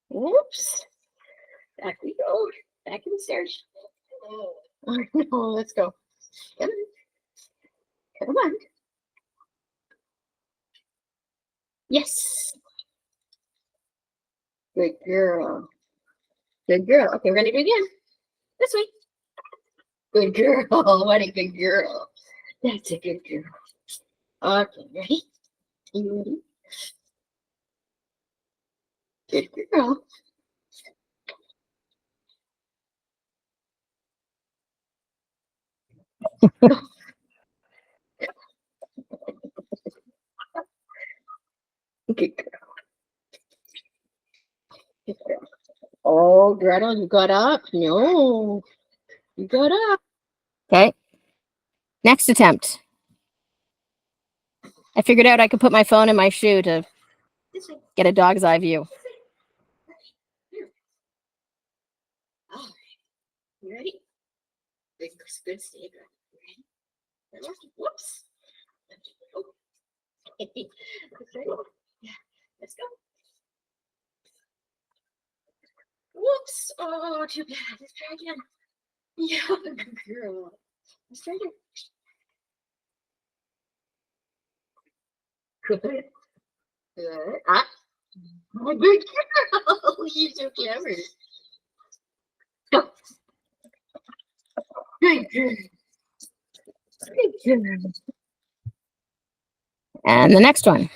[SPEAKER 9] Whoops. Back we go. Back in the stairs. Oh, no, let's go. Come on. Come on. Yes. Good girl. Good girl. Okay, we're gonna do it again. This way. Good girl. What a good girl. That's a good girl. Okay, ready? You ready? Good girl. Good girl. Good girl. Oh, Gretel, you got up? No. You got up.
[SPEAKER 1] Okay. Next attempt. I figured out I could put my phone in my shoe to get a dog's eye view.
[SPEAKER 9] All right. You ready? Good, good, stay good. Ready? Whoops. Oh. Yeah, let's go. Whoops. Oh, too bad. Let's try again. Yeah, good girl. Let's try again. Good. Good. Ah. Oh, good girl. You're so clever. Go. Good girl. Good girl.
[SPEAKER 1] And the next one.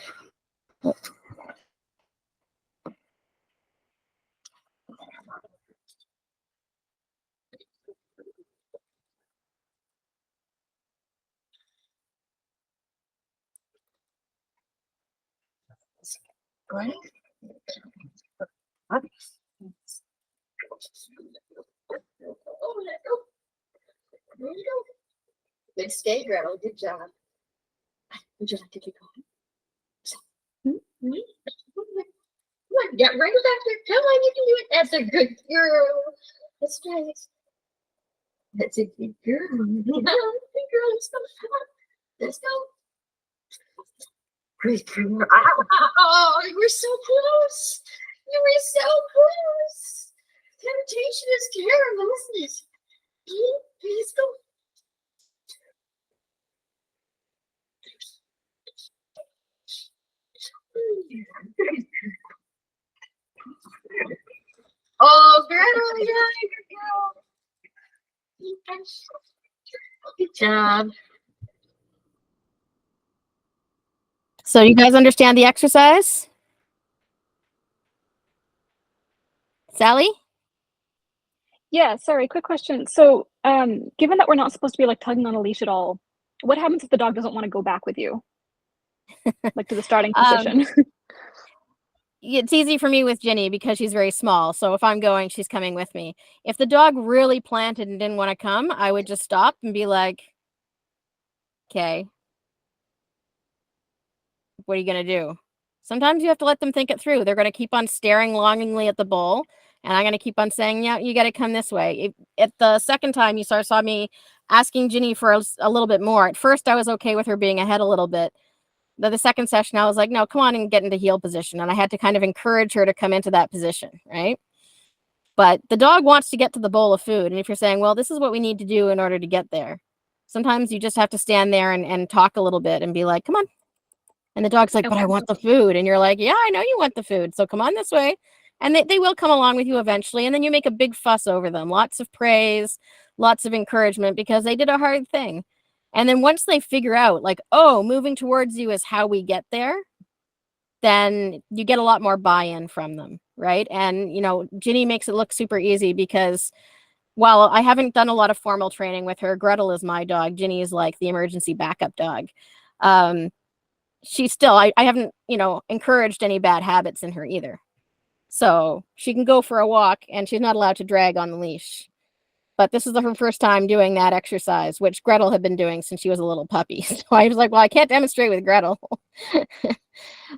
[SPEAKER 9] Right? Okay. Oh, let go. There you go. Good stay, girl. Good job. Would you like to keep going? Come on, get right back there. Come on, you can do it. That's a good girl. Let's try this. That's a good girl. Good girl. Let's go. Come on. Let's go. Great girl. Oh, you were so close. You were so close. Temptation is terrible, isn't it? Let's go. Oh, girl, yeah, good girl. Good job.
[SPEAKER 1] So you guys understand the exercise? Sally?
[SPEAKER 7] Yeah, sorry, quick question. So, given that we're not supposed to be like tugging on a leash at all, what happens if the dog doesn't want to go back with you? Like to the starting position?
[SPEAKER 1] It's easy for me with Ginny because she's very small. So if I'm going, she's coming with me. If the dog really planted and didn't want to come, I would just stop and be like, okay, what are you going to do? Sometimes you have to let them think it through. They're going to keep on staring longingly at the bowl. And I'm going to keep on saying, yeah, you got to come this way. At the second time you saw me asking Ginny for a little bit more. At first, I was okay with her being ahead a little bit. The second session, I was like, no, come on and get into heel position. And I had to kind of encourage her to come into that position, right? But the dog wants to get to the bowl of food. And if you're saying, well, this is what we need to do in order to get there, sometimes you just have to stand there and talk a little bit and be like, come on. And the dog's like, but I
[SPEAKER 7] Okay.
[SPEAKER 1] want the food. And you're like, yeah, I know you want the food. So come on this way. And they will come along with you eventually. And then you make a big fuss over them. Lots of praise, lots of encouragement because they did a hard thing. And then once they figure out, like, oh, moving towards you is how we get there, then you get a lot more buy-in from them, right? And, you know, Ginny makes it look super easy because while I haven't done a lot of formal training with her, Gretel is my dog. Ginny is like the emergency backup dog. She's still, I haven't, you know, encouraged any bad habits in her either. So she can go for a walk and she's not allowed to drag on the leash. But this is her first time doing that exercise, which Gretel had been doing since she was a little puppy. So I was like, well, I can't demonstrate with Gretel.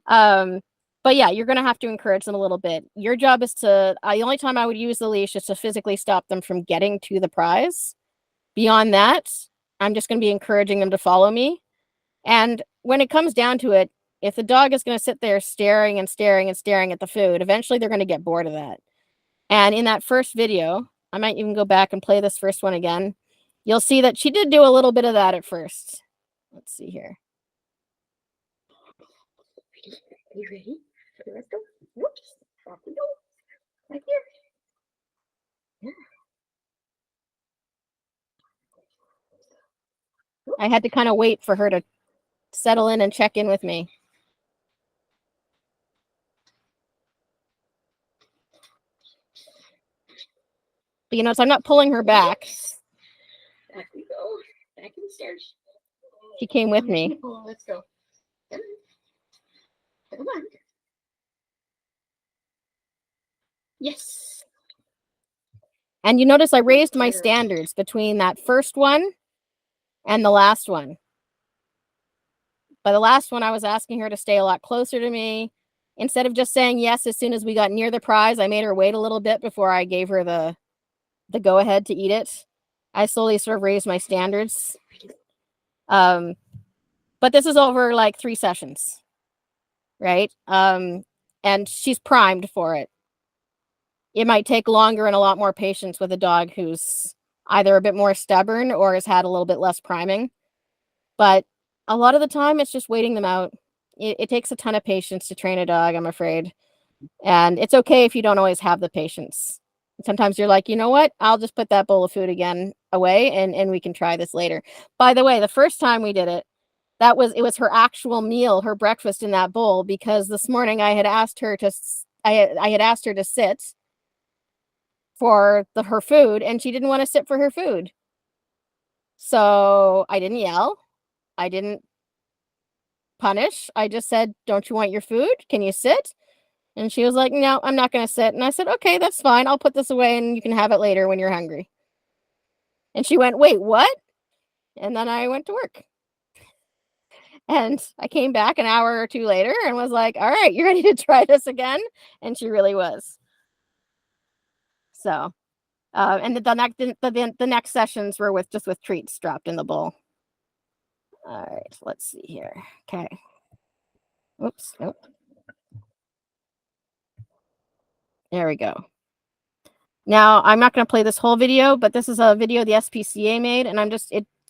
[SPEAKER 1] But yeah, you're going to have to encourage them a little bit. Your job is to, the only time I would use the leash is to physically stop them from getting to the prize. Beyond that, I'm just going to be encouraging them to follow me. And when it comes down to it, if the dog is going to sit there staring and staring and staring at the food, eventually they're going to get bored of that. And in that first video, I might even go back and play this first one again. You'll see that she did do a little bit of that at first. Let's see here.
[SPEAKER 9] Are you ready? Let's go. Whoops. Off we go. Right here. Yeah.
[SPEAKER 1] I had to kind of wait for her to settle in and check in with me. But you notice I'm not pulling her back.
[SPEAKER 9] Back we go. Back in the stairs.
[SPEAKER 1] She came with me.
[SPEAKER 9] Oh, let's go. Come on. Yes.
[SPEAKER 1] And you notice I raised my standards between that first one and the last one. By the last one, I was asking her to stay a lot closer to me. Instead of just saying yes as soon as we got near the prize, I made her wait a little bit before I gave her the go-ahead to eat it. I slowly sort of raised my standards. But this is over like 3 sessions, right? And she's primed for it. It might take longer and a lot more patience with a dog who's either a bit more stubborn or has had a little bit less priming. But a lot of the time, it's just waiting them out. It takes a ton of patience to train a dog, I'm afraid. And it's okay if you don't always have the patience. Sometimes you're like, you know what? I'll just put that bowl of food again away and we can try this later. By the way, the first time we did it, it was her actual meal, her breakfast in that bowl, because this morning I had asked her to sit for her food and she didn't want to sit for her food. So I didn't yell. I didn't punish. I just said, don't you want your food? Can you sit? And she was like, no, I'm not going to sit. And I said, okay, that's fine. I'll put this away and you can have it later when you're hungry. And she went, wait, what? And then I went to work. And I came back an hour or two later and was like, all right, you ready to try this again? And she really was. So, and the next sessions were with treats dropped in the bowl. All right, let's see here. Okay. Oops. Nope. There we go. Now, I'm not going to play this whole video, but this is a video the SPCA made, and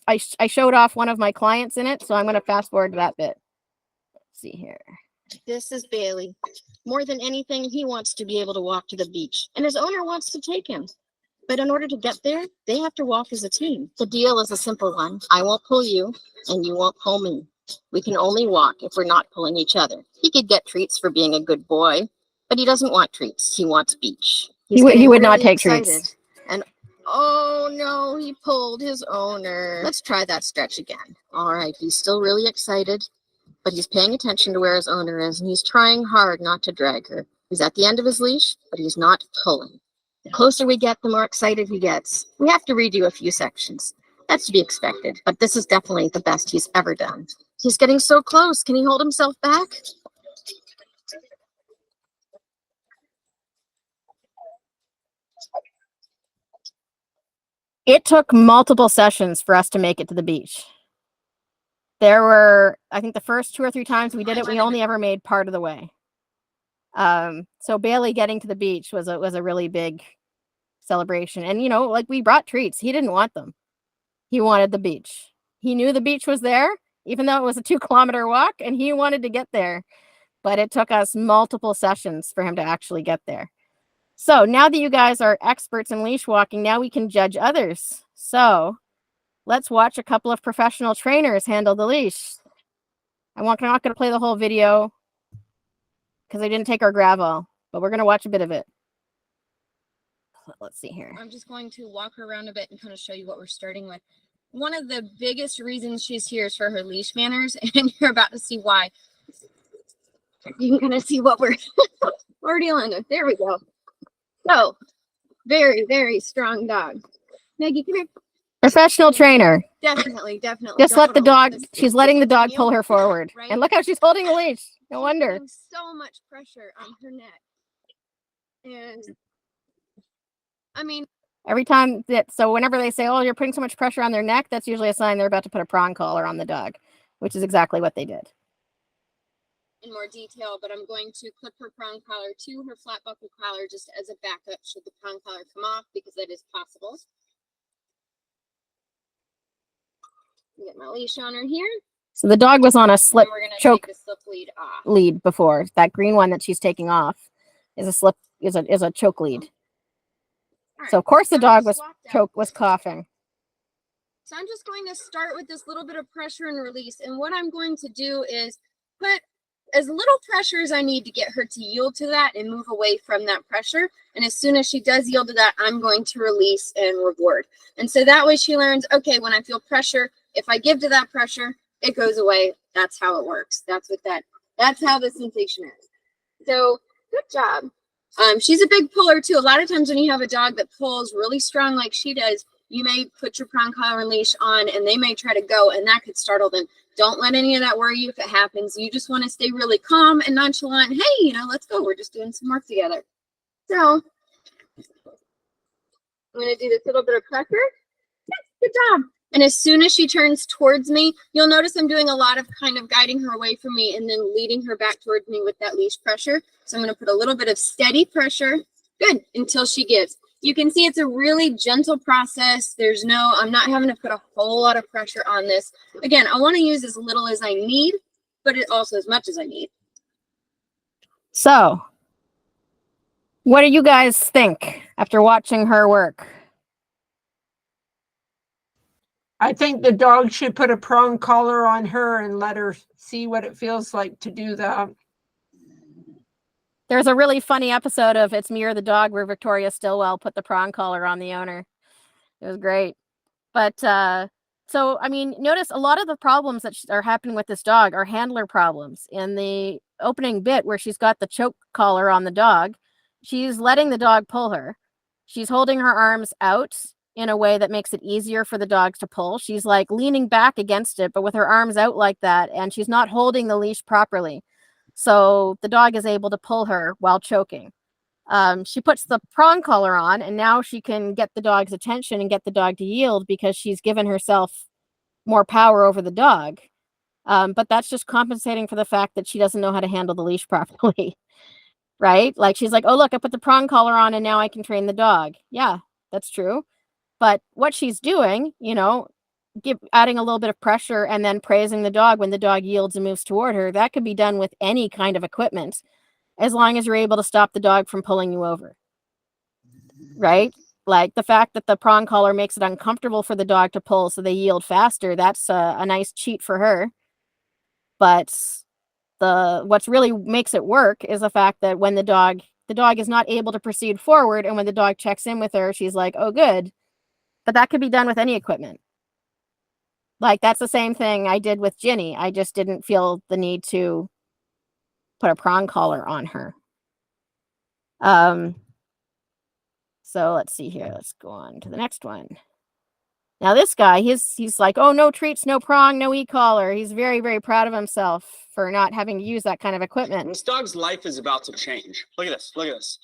[SPEAKER 1] I showed off one of my clients in it, so I'm going to fast forward to that bit. Let's see here. This is Bailey. More than anything, he wants to be able to walk to the beach, and his owner wants to take him. But in order to get there, they have to walk as a team. The deal is a simple one. I won't pull you, and you won't pull me. We can only walk if we're not pulling each other. He could get treats for being a good boy, but he doesn't want treats. He wants beach. He would not take treats. And oh no, he pulled his owner. Let's try that stretch again. All right, he's still really excited, but he's paying attention to where his owner is, and he's trying hard not to drag her. He's at the end of his leash, but he's not pulling. The closer we get, the more excited he gets. We have to redo a few sections. That's to be expected, but this is definitely the best he's ever done. He's getting so close. Can he hold himself back? It took multiple sessions for us to make it to the beach. There were, I think the first 2 or 3 times we did it, we only ever made part of the way. So Bailey getting to the beach was a really big celebration. And, you know, like we brought treats. He didn't want them. He wanted the beach. He knew the beach was there, even though it was a 2-kilometer walk, and he wanted to get there. But it took us multiple sessions for him to actually get there. So now that you guys are experts in leash walking, now we can judge others. So let's watch a couple of professional trainers handle the leash. I'm not going to play the whole video because I didn't take our gravel, but we're going to watch a bit of it. Let's see here. I'm just going to walk her around a bit and kind of show you what we're starting with. One of the biggest reasons she's here is for her leash manners, and you're about to see why. You're going to see what we're dealing with. There we go. So, very, very strong dog. Maggie, come here. Professional trainer. Definitely. Just let the dog, she's letting the dog pull her forward. Right? And look how she's holding the leash. No wonder. So much pressure on her neck. And I mean, every time so whenever they say, oh, you're putting so much pressure on their neck, that's usually a sign they're about to put a prong collar on the dog, which is exactly what they did. In more detail, but I'm going to clip her prong collar to her flat buckle collar just as a backup should the prong collar come off, because that is possible. Get my leash on her here. So the dog was on a slip choke lead before. That green one that she's taking off is a choke lead. Right. So of course the dog was coughing. So I'm just going to start with this little bit of pressure and release, and what I'm going to do is put as little pressure as I need to get her to yield to that and move away from that pressure. And as soon as she does yield to that, I'm going to release and reward. And so that way she learns, okay, when I feel pressure, if I give to that pressure, it goes away. That's how it works. That's how the sensation is. So good job. She's a big puller too. A lot of times when you have a dog that pulls really strong like she does, you may put your prong collar and leash on and they may try to go, and that could startle them. Don't let any of that worry you if it happens. You just want to stay really calm and nonchalant. Hey, let's go. We're just doing some work together. So I'm going to do this little bit of pressure. Yes, good job. And as soon as she turns towards me, you'll notice I'm doing a lot of kind of guiding her away from me and then leading her back towards me with that leash pressure. So I'm going to put a little bit of steady pressure. Good, until she gives. You can see it's a really gentle process. I'm not having to put a whole lot of pressure on this. Again, I want to use as little as I need, but it also as much as I need. So, what do you guys think after watching her work?
[SPEAKER 4] I think the dog should put a prong collar on her and let her see what it feels like to do that.
[SPEAKER 1] There's a really funny episode of It's Me or the Dog where Victoria Stilwell put the prong collar on the owner. It was great. But So, I mean, notice a lot of the problems that are happening with this dog are handler problems. In the opening bit where she's got the choke collar on the dog, she's letting the dog pull her. She's holding her arms out in a way that makes it easier for the dogs to pull. She's like leaning back against it, but with her arms out like that, and she's not holding the leash properly. So the dog is able to pull her while choking. She puts the prong collar on, and now she can get the dog's attention and get the dog to yield because she's given herself more power over the dog. But that's just compensating for the fact that she doesn't know how to handle the leash properly, right? Like she's like, oh, look, I put the prong collar on and now I can train the dog. Yeah, that's true. But what she's doing, you know, adding a little bit of pressure and then praising the dog when the dog yields and moves toward her, that could be done with any kind of equipment, as long as you're able to stop the dog from pulling you over, right? Like the fact that the prong collar makes it uncomfortable for the dog to pull so they yield faster, that's a nice cheat for her. But what's really makes it work is the fact that when the dog is not able to proceed forward, and when the dog checks in with her, she's like, oh, good. But that could be done with any equipment. Like that's the same thing I did with Ginny. I just didn't feel the need to put a prong collar on her. So let's see here. Let's go on to the next one. Now this guy, he's like, oh, no treats, no prong, no e-collar. He's very, very proud of himself for not having to use that kind of equipment.
[SPEAKER 10] This dog's life is about to change. Look at this. Look at this.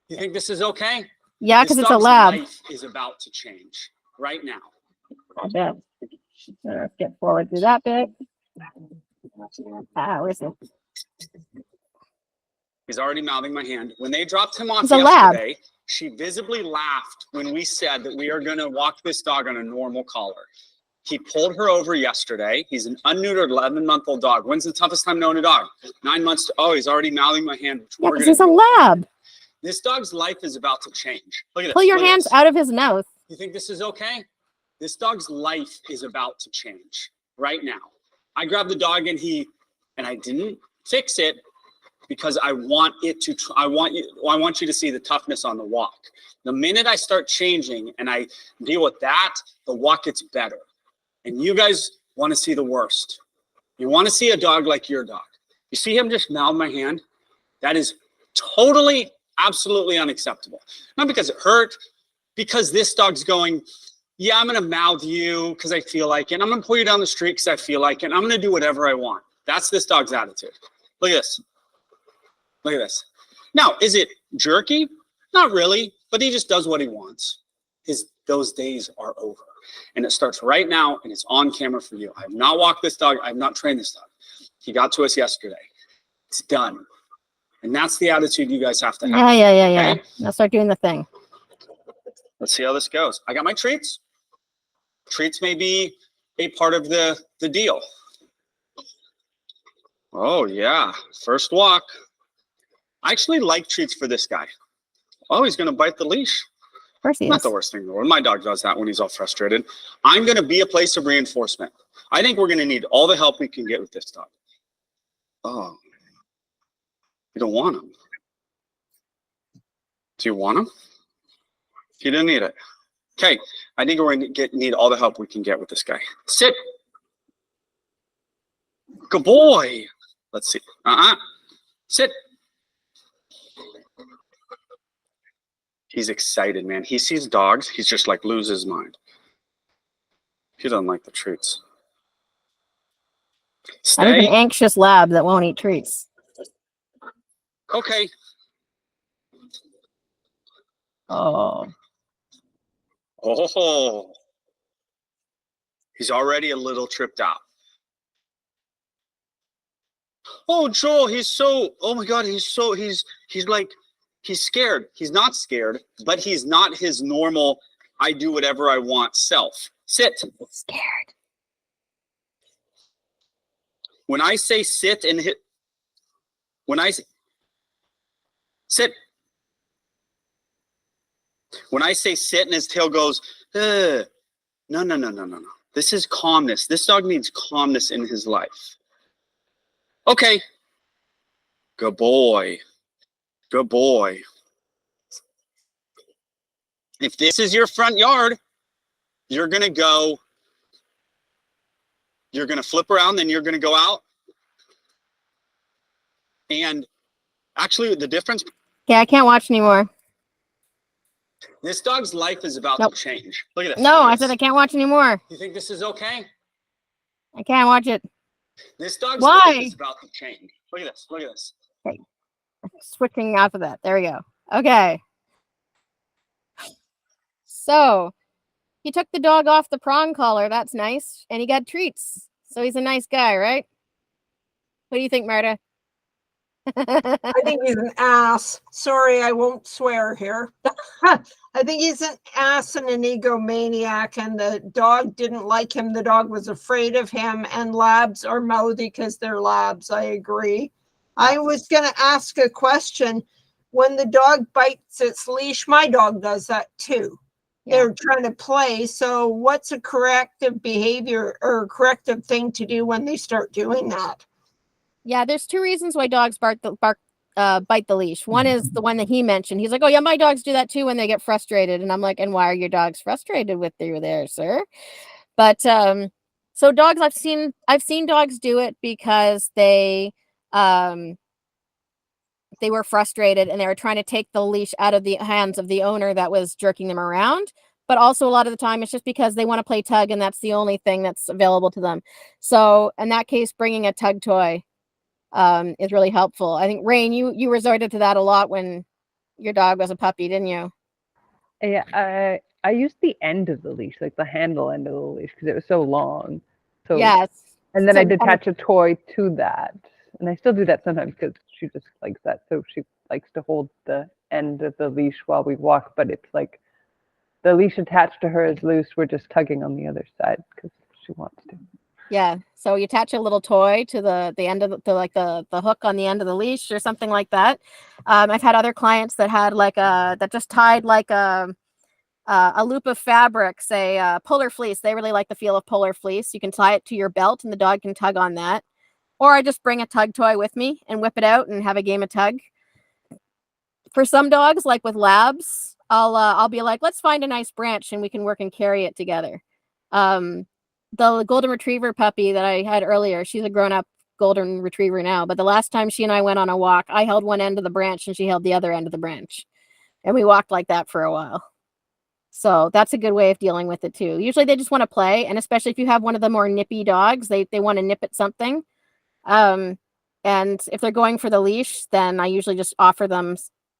[SPEAKER 10] You think this is okay?
[SPEAKER 1] Yeah, because it's a lab.
[SPEAKER 10] Life is about to change right now.
[SPEAKER 1] I bet. Let's get forward through that bit. Where's it?
[SPEAKER 10] He's already mouthing my hand. When they dropped him off
[SPEAKER 1] It's a
[SPEAKER 10] yesterday,
[SPEAKER 1] lab.
[SPEAKER 10] she visibly laughed when we said that we are going to walk this dog on a normal collar. He pulled her over yesterday. He's an unneutered 11-month-old dog. When's the toughest time knowing a dog? 9 months. He's already mouthing my hand.
[SPEAKER 1] Yeah, because it's a lab.
[SPEAKER 10] This dog's life is about to change. Look at this.
[SPEAKER 1] Pull your hands out of his mouth.
[SPEAKER 10] You think this is okay? This dog's life is about to change right now. I grabbed the dog and I didn't fix it because I want you to see the toughness on the walk. The minute I start changing and I deal with that, the walk gets better. And you guys want to see the worst. You want to see a dog like your dog. You see him just mouth my hand? That is totally, absolutely unacceptable. Not because it hurt, because this dog's going, yeah, I'm going to mouth you because I feel like it. I'm going to pull you down the street because I feel like it. I'm going to do whatever I want. That's this dog's attitude. Look at this. Look at this. Now, is it jerky? Not really, but he just does what he wants. Those days are over. And it starts right now, and it's on camera for you. I have not walked this dog. I have not trained this dog. He got to us yesterday. It's done. And that's the attitude you guys have to have.
[SPEAKER 1] Yeah. Okay? Now start doing the thing.
[SPEAKER 10] Let's see how this goes. I got my treats. Treats may be a part of the deal. Oh, yeah. First walk. I actually like treats for this guy. Oh, he's going to bite the leash.
[SPEAKER 1] Of course he is.
[SPEAKER 10] Not the worst thing in the world. My dog does that when he's all frustrated. I'm going to be a place of reinforcement. I think we're going to need all the help we can get with this dog. Oh. You don't want him. Do you want him? You didn't need it. Okay. I think we're going to need all the help we can get with this guy. Sit. Good boy. Let's see. Sit. He's excited, man. He sees dogs. He's just like loses his mind. He doesn't like the treats.
[SPEAKER 1] I'm an anxious lab that won't eat treats.
[SPEAKER 10] Okay.
[SPEAKER 1] Oh.
[SPEAKER 10] Oh. He's already a little tripped out. Oh, Joel, oh my God, he's scared. He's not scared, but he's not his normal, I do whatever I want self. Sit.
[SPEAKER 1] Scared.
[SPEAKER 10] When I say sit and hit, sit. When I say sit and his tail goes, no. This is calmness. This dog needs calmness in his life. Okay. Good boy. Good boy. If this is your front yard, you're going to go You're going to flip around, then you're going to go out. And actually, the difference.
[SPEAKER 1] Okay, I can't watch anymore.
[SPEAKER 10] This dog's life is about
[SPEAKER 1] Nope.
[SPEAKER 10] to change. Look at this.
[SPEAKER 1] No,
[SPEAKER 10] Look at
[SPEAKER 1] I said
[SPEAKER 10] this.
[SPEAKER 1] I can't watch anymore.
[SPEAKER 10] You think this is okay?
[SPEAKER 1] I can't watch it.
[SPEAKER 10] This dog's
[SPEAKER 1] Why?
[SPEAKER 10] life is about to change. Look at this. Look at this.
[SPEAKER 1] Okay. Switching off of that. There we go. Okay. So he took the dog off the prong collar. That's nice. And he got treats. So he's a nice guy, right? What do you think, Marta?
[SPEAKER 4] I think he's an ass. Sorry, I won't swear here. I think he's an ass and an egomaniac, and the dog didn't like him. The dog was afraid of him, and labs are mouthy because they're labs. I agree. I was going to ask a question. When the dog bites its leash, my dog does that too.
[SPEAKER 1] Yeah.
[SPEAKER 4] They're trying to play. So what's a corrective behavior or corrective thing to do when they start doing that?
[SPEAKER 1] Yeah, there's two reasons why dogs bite the leash. One is the one that he mentioned. He's like, oh yeah, my dogs do that too when they get frustrated. And I'm like, and why are your dogs frustrated with you there, sir? But so dogs, I've seen dogs do it because they were frustrated and they were trying to take the leash out of the hands of the owner that was jerking them around. But also a lot of the time it's just because they want to play tug and that's the only thing that's available to them. So in that case, bringing a tug toy is really helpful. I think, Rain, you resorted to that a lot when your dog was a puppy, didn't you?
[SPEAKER 11] Yeah, I used the end of the leash, like the handle end of the leash, because it was so long. So
[SPEAKER 1] Yes.
[SPEAKER 11] and then
[SPEAKER 1] So,
[SPEAKER 11] I detach a toy to that, and I still do that sometimes because she just likes that. So she likes to hold the end of the leash while we walk, but it's like the leash attached to her is loose. We're just tugging on the other side because she wants to.
[SPEAKER 1] yeah. So you attach a little toy to the end of the hook on the end of the leash or something like that. I've had other clients that had that just tied like a loop of fabric, say polar fleece. They really like the feel of polar fleece. You can tie it to your belt and the dog can tug on that. Or I just bring a tug toy with me and whip it out and have a game of tug. For some dogs, like with labs, I'll be like, let's find a nice branch and we can work and carry it together. The golden retriever puppy that I had earlier, she's a grown-up golden retriever now, but the last time she and I went on a walk, I held one end of the branch and she held the other end of the branch. And we walked like that for a while. So that's a good way of dealing with it too. Usually they just want to play, and especially if you have one of the more nippy dogs, they want to nip at something. And if they're going for the leash, then I usually just offer them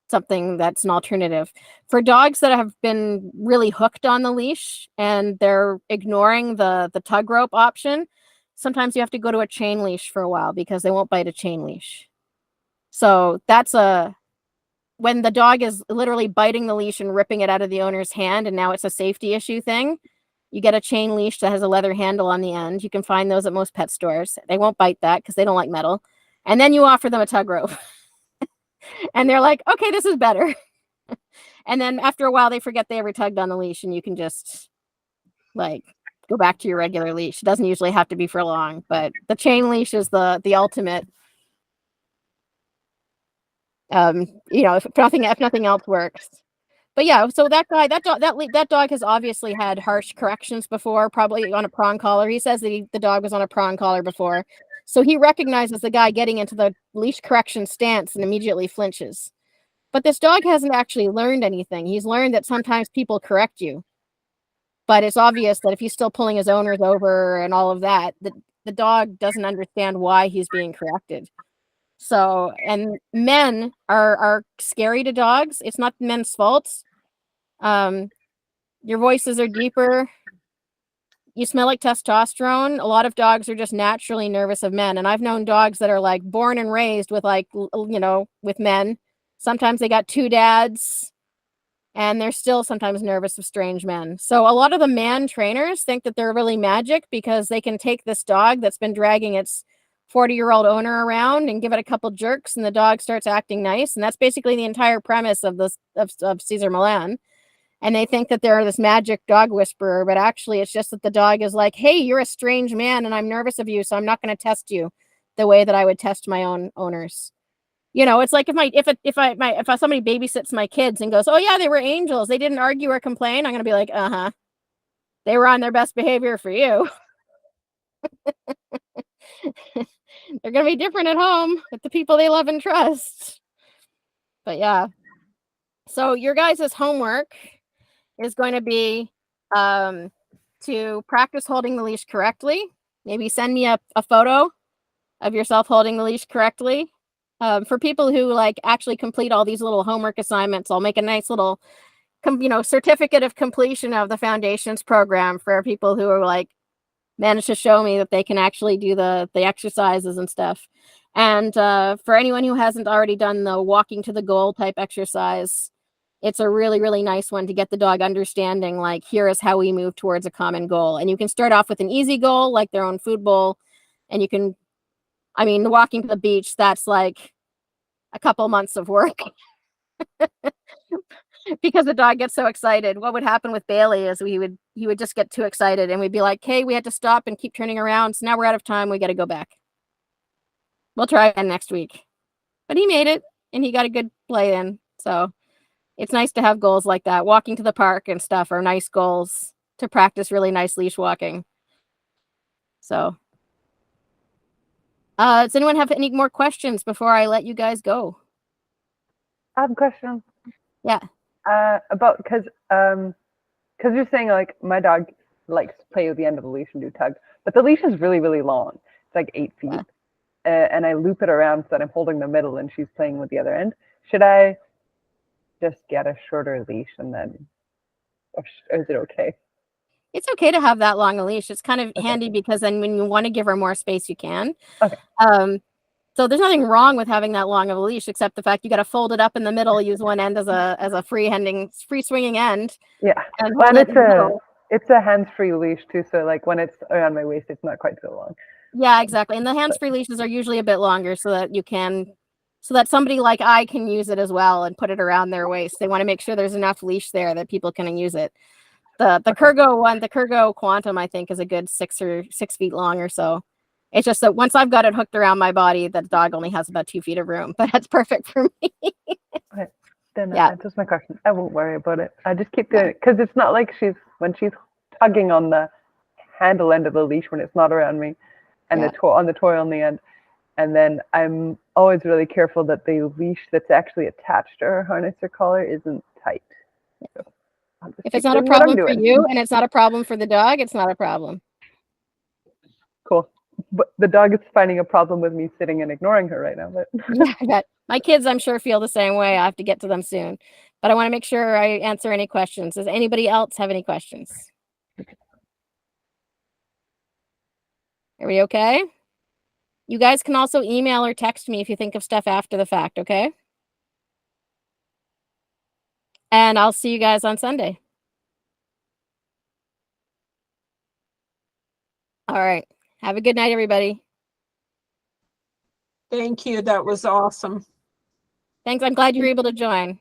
[SPEAKER 1] something that's an alternative. For dogs that have been really hooked on the leash and they're ignoring the tug rope option, sometimes you have to go to a chain leash for a while because they won't bite a chain leash. So that's when the dog is literally biting the leash and ripping it out of the owner's hand, and now it's a safety issue thing. You get a chain leash that has a leather handle on the end. You can find those at most pet stores. They won't bite that because they don't like metal. And then you offer them a tug rope. And they're like, okay, this is better. And then after a while, they forget they ever tugged on the leash, and you can just like go back to your regular leash. It doesn't usually have to be for long, but the chain leash is the ultimate. If nothing else works. But yeah, so that guy, that dog has obviously had harsh corrections before, probably on a prong collar. He says that the dog was on a prong collar before. So he recognizes the guy getting into the leash correction stance and immediately flinches. But this dog hasn't actually learned anything. He's learned that sometimes people correct you. But it's obvious that if he's still pulling his owners over and all of that, the dog doesn't understand why he's being corrected. So, and men are scary to dogs. It's not men's fault. Your voices are deeper. You smell like testosterone. A lot of dogs are just naturally nervous of men. And I've known dogs that are like born and raised with with men. Sometimes they got two dads and they're still sometimes nervous of strange men. So a lot of the man trainers think that they're really magic because they can take this dog that's been dragging its 40-year-old owner around and give it a couple jerks and the dog starts acting nice. And that's basically the entire premise of Cesar Millan. And they think that they're this magic dog whisperer, but actually it's just that the dog is like, hey, you're a strange man and I'm nervous of you, so I'm not going to test you the way that I would test my own owners. It's like if somebody babysits my kids and goes, oh yeah, they were angels, they didn't argue or complain, I'm going to be like, they were on their best behavior for you. They're going to be different at home with the people they love and trust. But yeah. So your guys' homework is going to be to practice holding the leash correctly. Maybe send me a photo of yourself holding the leash correctly. For people who like actually complete all these little homework assignments, I'll make a nice little certificate of completion of the Foundations program for people who are like managed to show me that they can actually do the exercises and stuff. And for anyone who hasn't already done the walking to the goal type exercise, it's a really, really nice one to get the dog understanding, like, here is how we move towards a common goal. And you can start off with an easy goal, like their own food bowl. And you can, I mean, walking to the beach, that's like a couple months of work. Because the dog gets so excited. What would happen with Bailey is he would just get too excited and we'd be like, hey, we had to stop and keep turning around. So now we're out of time. We got to go back. We'll try again next week. But he made it and he got a good play in. So it's nice to have goals like that. Walking to the park and stuff are nice goals to practice really nice leash walking. So does anyone have any more questions before I let you guys go?
[SPEAKER 11] I have a question.
[SPEAKER 1] Yeah.
[SPEAKER 11] About because you're saying like my dog likes to play with the end of the leash and do tugs, but the leash is really, really long. It's like 8 feet.
[SPEAKER 1] Yeah.
[SPEAKER 11] And I loop it around so that I'm holding the middle and she's playing with the other end. Should I just get a shorter leash and then, or is it okay?
[SPEAKER 1] It's okay to have that long a leash. It's kind of handy because then when you want to give her more space, you can.
[SPEAKER 11] Okay.
[SPEAKER 1] So there's nothing wrong with having that long of a leash, except the fact you got to fold it up in the middle, use one end as a free swinging end.
[SPEAKER 11] Yeah.
[SPEAKER 1] And
[SPEAKER 11] Well,
[SPEAKER 1] hold
[SPEAKER 11] it's a hands-free leash too, so like when it's around my waist, it's not quite so long.
[SPEAKER 1] Yeah, exactly. And the hands-free leashes are usually a bit longer so that somebody like I can use it as well and put it around their waist. They want to make sure there's enough leash there that people can use it. The Kurgo one, the Kurgo Quantum, I think is a good 6 feet long or so. It's just that once I've got it hooked around my body, the dog only has about 2 feet of room, but that's perfect for me.
[SPEAKER 11] Okay. Then
[SPEAKER 1] Yeah.
[SPEAKER 11] that answers my question. I won't worry about it. I just keep doing it because it's not like when she's tugging on the handle end of the leash when it's not around me, and on the toy on the end. And then I'm always really careful that the leash that's actually attached to her harness or collar isn't tight. So
[SPEAKER 1] if it's not a problem for you and it's not a problem for the dog, it's not a problem.
[SPEAKER 11] Cool. But the dog is finding a problem with me sitting and ignoring her right now. But
[SPEAKER 1] Yeah, I bet. My kids, I'm sure, feel the same way. I have to get to them soon. But I want to make sure I answer any questions. Does anybody else have any questions? Are we okay? You guys can also email or text me if you think of stuff after the fact, okay? And I'll see you guys on Sunday. All right. Have a good night, everybody.
[SPEAKER 4] Thank you. That was awesome.
[SPEAKER 1] Thanks. I'm glad you were able to join.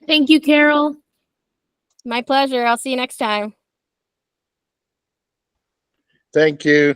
[SPEAKER 6] Thank you, Carol.
[SPEAKER 1] My pleasure. I'll see you next time.
[SPEAKER 12] Thank you.